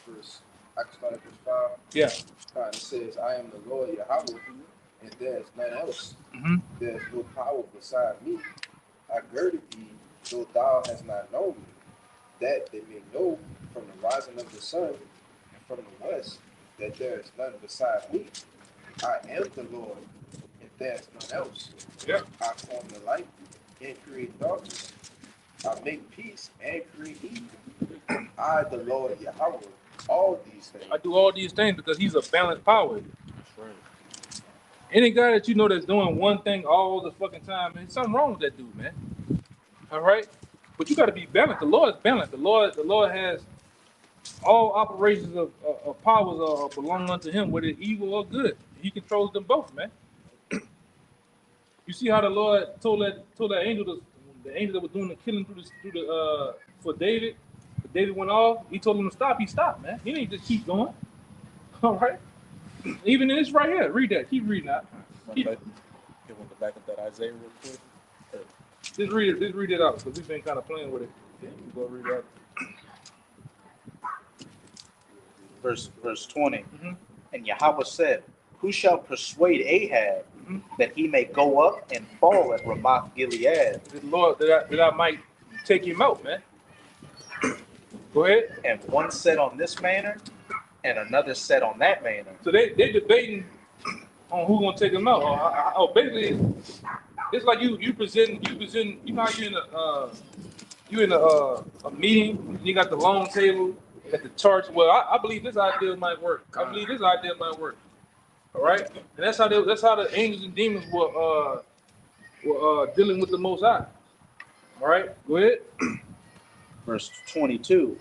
verse. I can start at verse 5. Yeah. It says, I am the Lord Yahweh, and there is none else. Mm-hmm. There is no power beside me. I girded thee, though thou hast not known me, that they may know from the rising of the sun and from the west that there is none beside me. I am the Lord, and there is none else. Yeah. I form the light and create darkness. I make peace and create evil. I, the Lord Yahweh, all these things. I do all these things because he's a balanced power. That's right. Any guy that you know that's doing one thing all the fucking time, man, something wrong with that dude, man. All right? But you got to be balanced. The Lord is balanced. The Lord has all operations of powers belong unto him, whether it's evil or good. He controls them both, man. You see how the Lord told that angel, the angel that was doing the killing for David. But David went off. He told him to stop. He stopped, man. He didn't just keep going. All right. Even in this right here, read that. Keep reading that. Give him the back of that Isaiah real quick. Just read it. Just read it out because we've been kind of playing with it. Go read it out. Verse 20. Mm-hmm. And Yahweh said, who shall persuade Ahab Mm-hmm. that he may go up and fall at Ramoth Gilead? The Lord that I might take him out, man. Go ahead. And one said on this manner, and another said on that manner. So they debating on who's gonna take him out. Basically, it's like you present. You know how you in a meeting. And you got the long table at the church. Well, I believe this idea might work. I believe this idea might work. All right, and that's how the angels and demons were dealing with the Most High. All right, go ahead. Verse 22,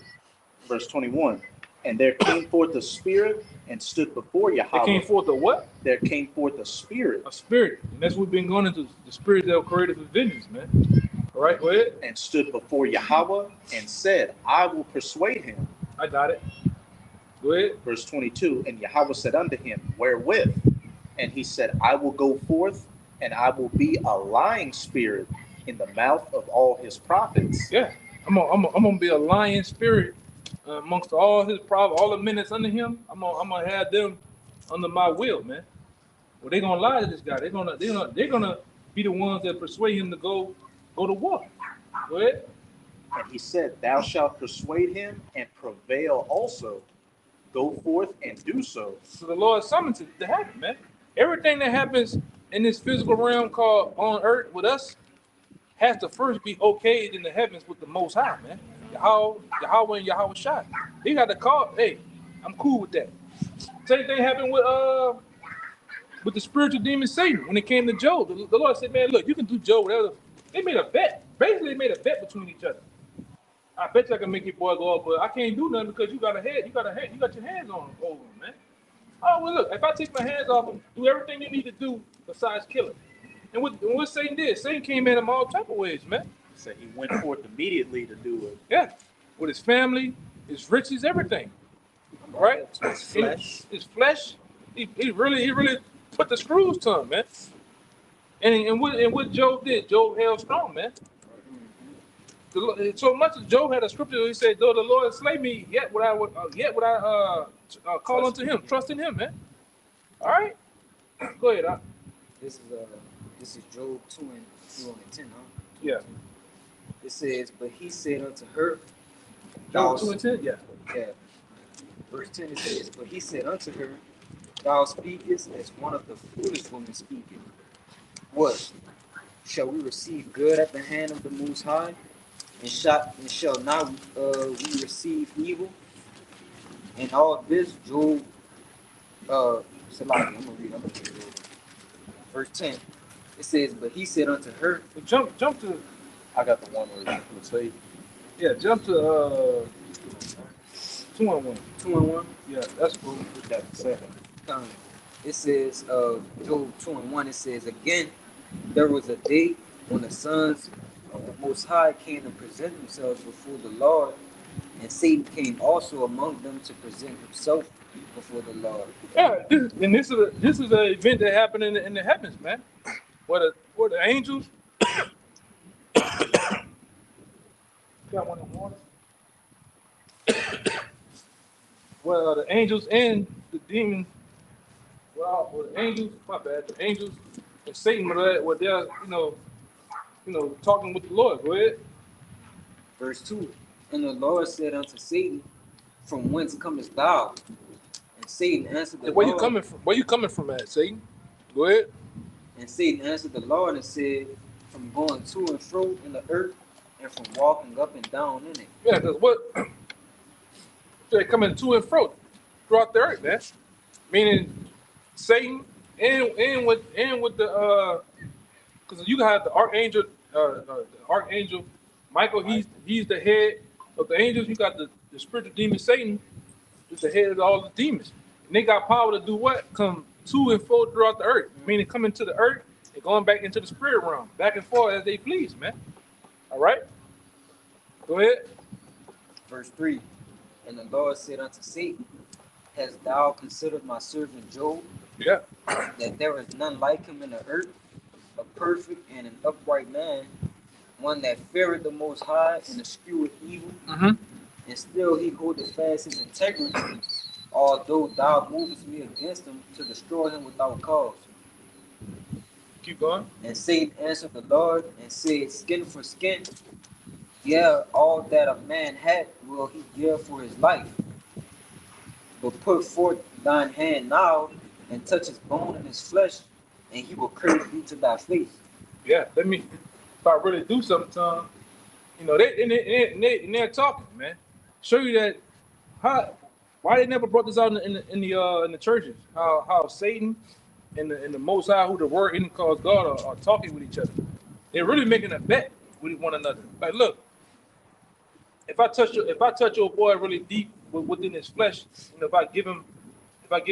verse 21. And there came forth a spirit and stood before Yahweh. There came forth a what? There came forth a spirit. A spirit. And that's what we've been going into, the spirit that created for vengeance, man. All right, go ahead. And stood before Yahweh and said, I will persuade him. I got it. Go ahead. Verse 22. And Yahweh said unto him, wherewith? And he said, I will go forth, and I will be a lying spirit in the mouth of all his prophets. Yeah. I'm gonna be a lying spirit amongst all his prophets, all the men that's under him. I'm gonna have them under my will, man. Well, they're gonna lie to this guy. They're gonna be the ones that persuade him to go to war. Go ahead. And he said, Thou shalt persuade him and prevail also. Go forth and do so. So the Lord summons it to happen, man. Everything that happens in this physical realm called on earth with us has to first be okayed in the heavens with the Most High, man. Yahweh and Yahweh Shai. He got to call, hey, I'm cool with that. Same thing happened with the spiritual demon Satan when it came to Job. The Lord said, man, look, you can do Job whatever. They made a bet. Basically, they made a bet between each other. I bet you I can make your boy go up, but I can't do nothing because you got your hands on him over him, man. Oh, well, look, if I take my hands off him, do everything you need to do besides kill him. And what Satan did, Satan came at him all type of ways, man. He said he went forth immediately to do it. Yeah, with his family, his riches, everything. Right? His flesh. He really put the screws to him, man. And what Job did, Job held strong, man. So much as Job had a scripture, he said, "Though the Lord slay me, yet would I call unto Him, trust in Him, man." All right, go ahead. This is Job 2:10, huh? Yeah. It says, but he said unto her, Job 2:10. Yeah. Yeah. Verse 10 it says, but he said unto her, Thou speakest as one of the foolish women speaketh. What? Shall we receive good at the hand of the Most High? And shall not we receive evil? And all this, Job, I'm gonna read verse 10. It says, but he said unto her, Jump to. I got the one where it say. Yeah, jump to 2:1. 2:1. Yeah, that's cool. That 7. It says, Job 2:1. It says, again, there was a day when the sons of the Most High came to present themselves before the Lord, and Satan came also among them to present himself before the Lord. Yeah, this is an event that happened in the heavens, man. Where the angels got one of the waters. Well, the angels and the demons. Well, the angels, my bad. The angels and Satan were there, talking with the Lord. Go ahead. Verse 2. And the Lord said unto Satan, From whence comest thou? And Satan answered the Lord. Where you coming from at, Satan? Go ahead. And Satan answered the Lord and said, From going to and fro in the earth, and from walking up and down in it. Yeah, because they're coming to and fro throughout the earth, man. Meaning Satan and with the because you have the archangel Michael. He's the head of the angels. You got the spiritual demon Satan, is the head of all the demons, and they got power to do what? Come to and fro throughout the earth. Meaning coming to the earth and going back into the spirit realm, back and forth as they please, man. All right, go ahead. Verse 3. And the Lord said unto Satan, Hast thou considered my servant Job? Yeah. That there is none like him in the earth, a perfect and an upright man, one that feareth the Most High and escheweth evil, and still he holdeth fast his integrity, although thou movest me against him to destroy him without cause. Keep going. And Satan answered the Lord and said, Skin for skin, yeah, all that a man hath will he give for his life. But put forth thine hand now and touch his bone and his flesh, and he will curse thee to thy face. Yeah, if I really do something to them, they're talking, man. Show you that why they never brought this out in the churches. How Satan and the Most High, who the word in calls God, are talking with each other. They're really making a bet with one another. Like, look, if I touch your boy really deep within his flesh, if I give him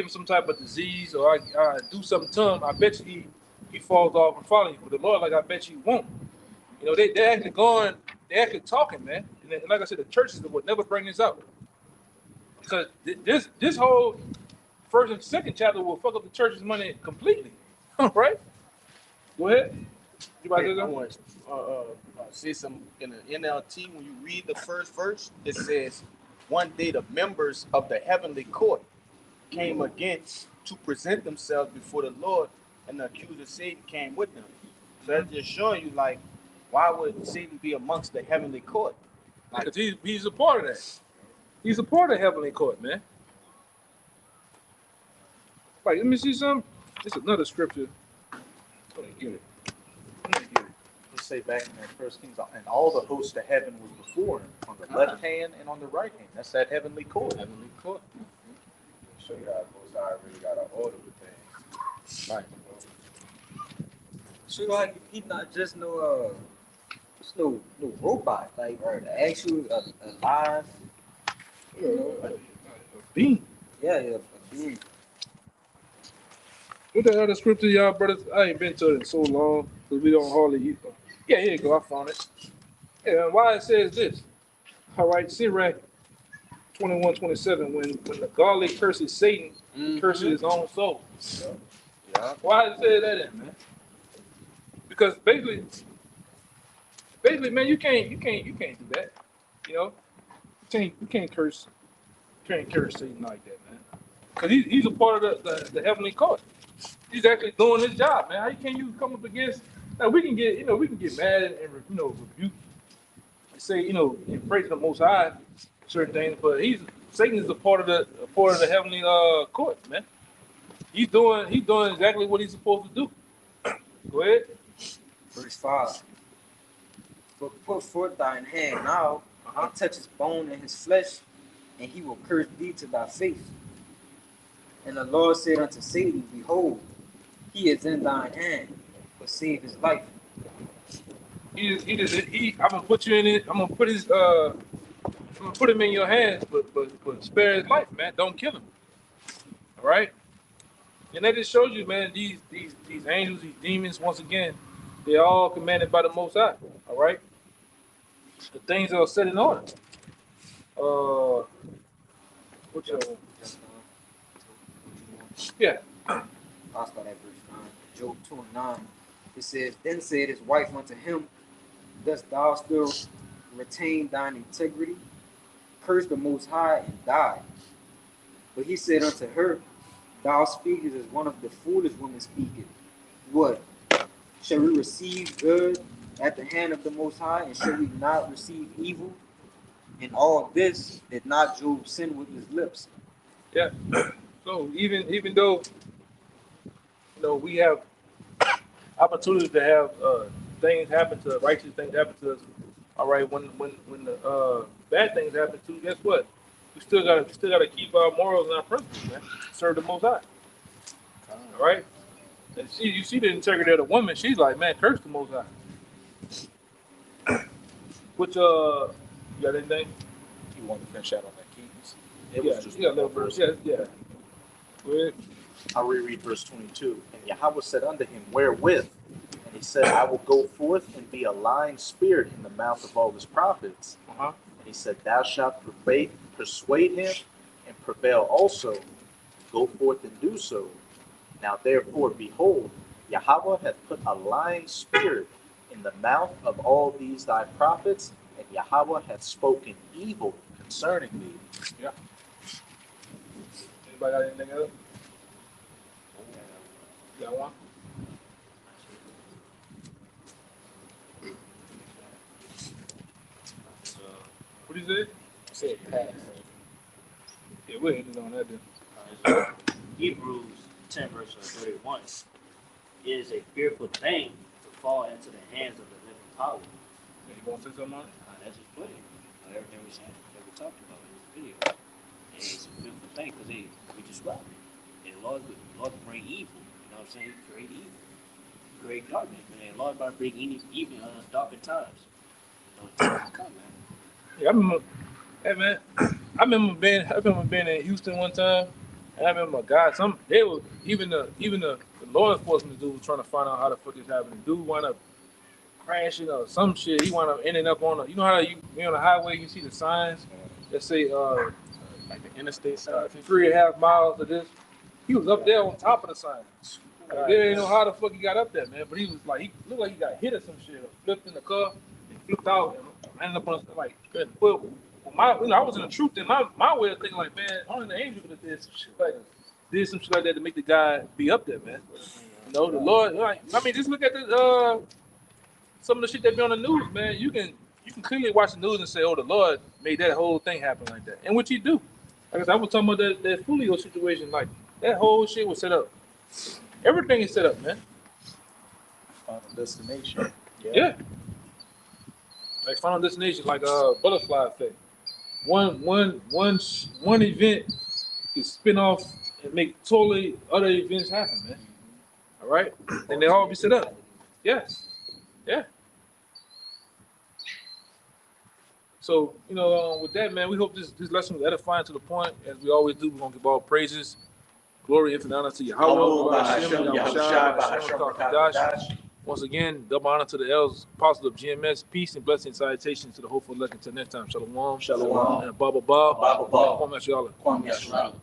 some type of disease or I do something to him, I bet you he falls off and follows you. But the Lord, like, I bet you won't. They're actually talking, man. And like I said, the churches would never bring this up. Because this whole first and second chapter will fuck up the church's money completely. Right? Go ahead. You about to I want to say something in the NLT. When you read the first verse, it says, one day the members of the heavenly court came against to present themselves before the Lord, and the accuser Satan came with them. So that's just showing you, like, why would Satan be amongst the heavenly court? Like, Because he's a part of that. He's a part of heavenly court, man. Like, let me see some. This is another scripture. Let me get it. Let's say back in that First Kings, and all the hosts of heaven was before him, on the left hand and on the right hand. That's that heavenly court. Heavenly court. Show you how Most High really got an order with things. Right. So like he's not just no robot, like or the actual alive, you know. Being. Yeah, a being. What the other scripture, y'all brothers? I ain't been to it in so long because we don't hardly eat them. Yeah, here you go. I found it. Yeah, and why it says this? All right, Sirach 21:27. When the godly curses Satan, he curses his own soul. Yeah. Why does it say that in, man? Because basically, man, you can't do that. You know, you can't curse Satan like that, man. Because he's a part of the heavenly court. He's actually doing his job, man. How can you come up against? Now we can get mad and rebuke and say, and pray to the Most High certain things, but Satan is a part of the heavenly court, man. He's doing exactly what he's supposed to do. Go ahead. Verse 5. But put forth thine hand now, and touch his bone and his flesh, and he will curse thee to thy face. And the Lord said unto Satan, Behold, he is in thine hand, but save his life. I'm gonna put you in it. I'm gonna put him in your hands, but spare his life, man. Don't kill him. All right. And that just shows you, man, these angels, these demons, once again, they're all commanded by the Most High. All right. The things are set in order. What you Yeah. I'll start at verse 9. Job 2:9. It says, Then said his wife unto him, Dost thou still retain thine integrity? Curse the Most High and die. But he said unto her, Thou speakest as one of the foolish women speaketh. What? Shall we receive good at the hand of the Most High, and shall we not receive evil? In all this did not Job sin with his lips. Yeah. So even though we have opportunities to have things happen to us, righteous things happen to us, all right, when the bad things happen too, guess what? We still gotta keep our morals and our principles, man. Serve the Most High. All right. And you see the integrity of the woman. She's like, man, curse the Most High. Which you got anything? You want to finish out on that Kings? Yeah, little verse. Yeah. Go ahead. I'll reread verse 22. And Yahweh said unto him, Wherewith? And he said, I will go forth and be a lying spirit in the mouth of all his prophets. Uh-huh. And he said, Thou shalt persuade him and prevail also. Go forth and do so. Now therefore, behold, Yahweh hath put a lying spirit in the mouth of all these thy prophets, and Yahweh hath spoken evil concerning thee. Yeah. Anybody got anything else? Got one? What do you say? Said pass. Yeah, we're hitting on that then. Hebrews 10 verse 31. It is a fearful thing to fall into the hands of the living power. Yeah, you want to say something on it? That's just plain. Everything we said, that we talked about in this video. And it's a fearful thing because we described it. And the Lord bring evil. You know what I'm saying? He create evil. Create darkness, man. The Lord about to bring evil in darker times. You know, times come, man. Yeah, I remember being in Houston one time, and I remember even the law enforcement dude was trying to find out how the fuck this happened. The dude wound up crashing or some shit. He wound up ending up on you know how you on the highway, you see the signs that say Like the interstate side. 3.5 miles of this. He was up there on top of the sign. Like, they didn't know how the fuck he got up there, man. But he was like, he looked like he got hit or some shit, or flipped in the car, and flipped out, and ended up on like. Well, I was in the truth in my way of thinking, like, man, only the angel could have did some shit like that to make the guy be up there, man. You know, the Lord, like, I mean, just look at the some of the shit that be on the news, man. You can clearly watch the news and say, oh, the Lord made that whole thing happen like that. And what He do. Like I said, I was talking about that Fulio situation, like that whole shit was set up. Everything is set up, man. Final destination. Yeah. Like Final Destination, like butterfly effect. One event can spin off and make totally other events happen, man. All right, and they all be set up. Yes, yeah. So you know, with that, man, we hope this lesson was edifying to the point. As we always do, we're gonna give all praises, glory, infinite honor to Yahweh. Once again, double honor to the elders, apostles of GMS, peace and blessing, salutations to the hopeful elect until next time. Shalom. Shalom. And Baba Bob. Baba Bob. Kwame Yashala. Kwame Yashala.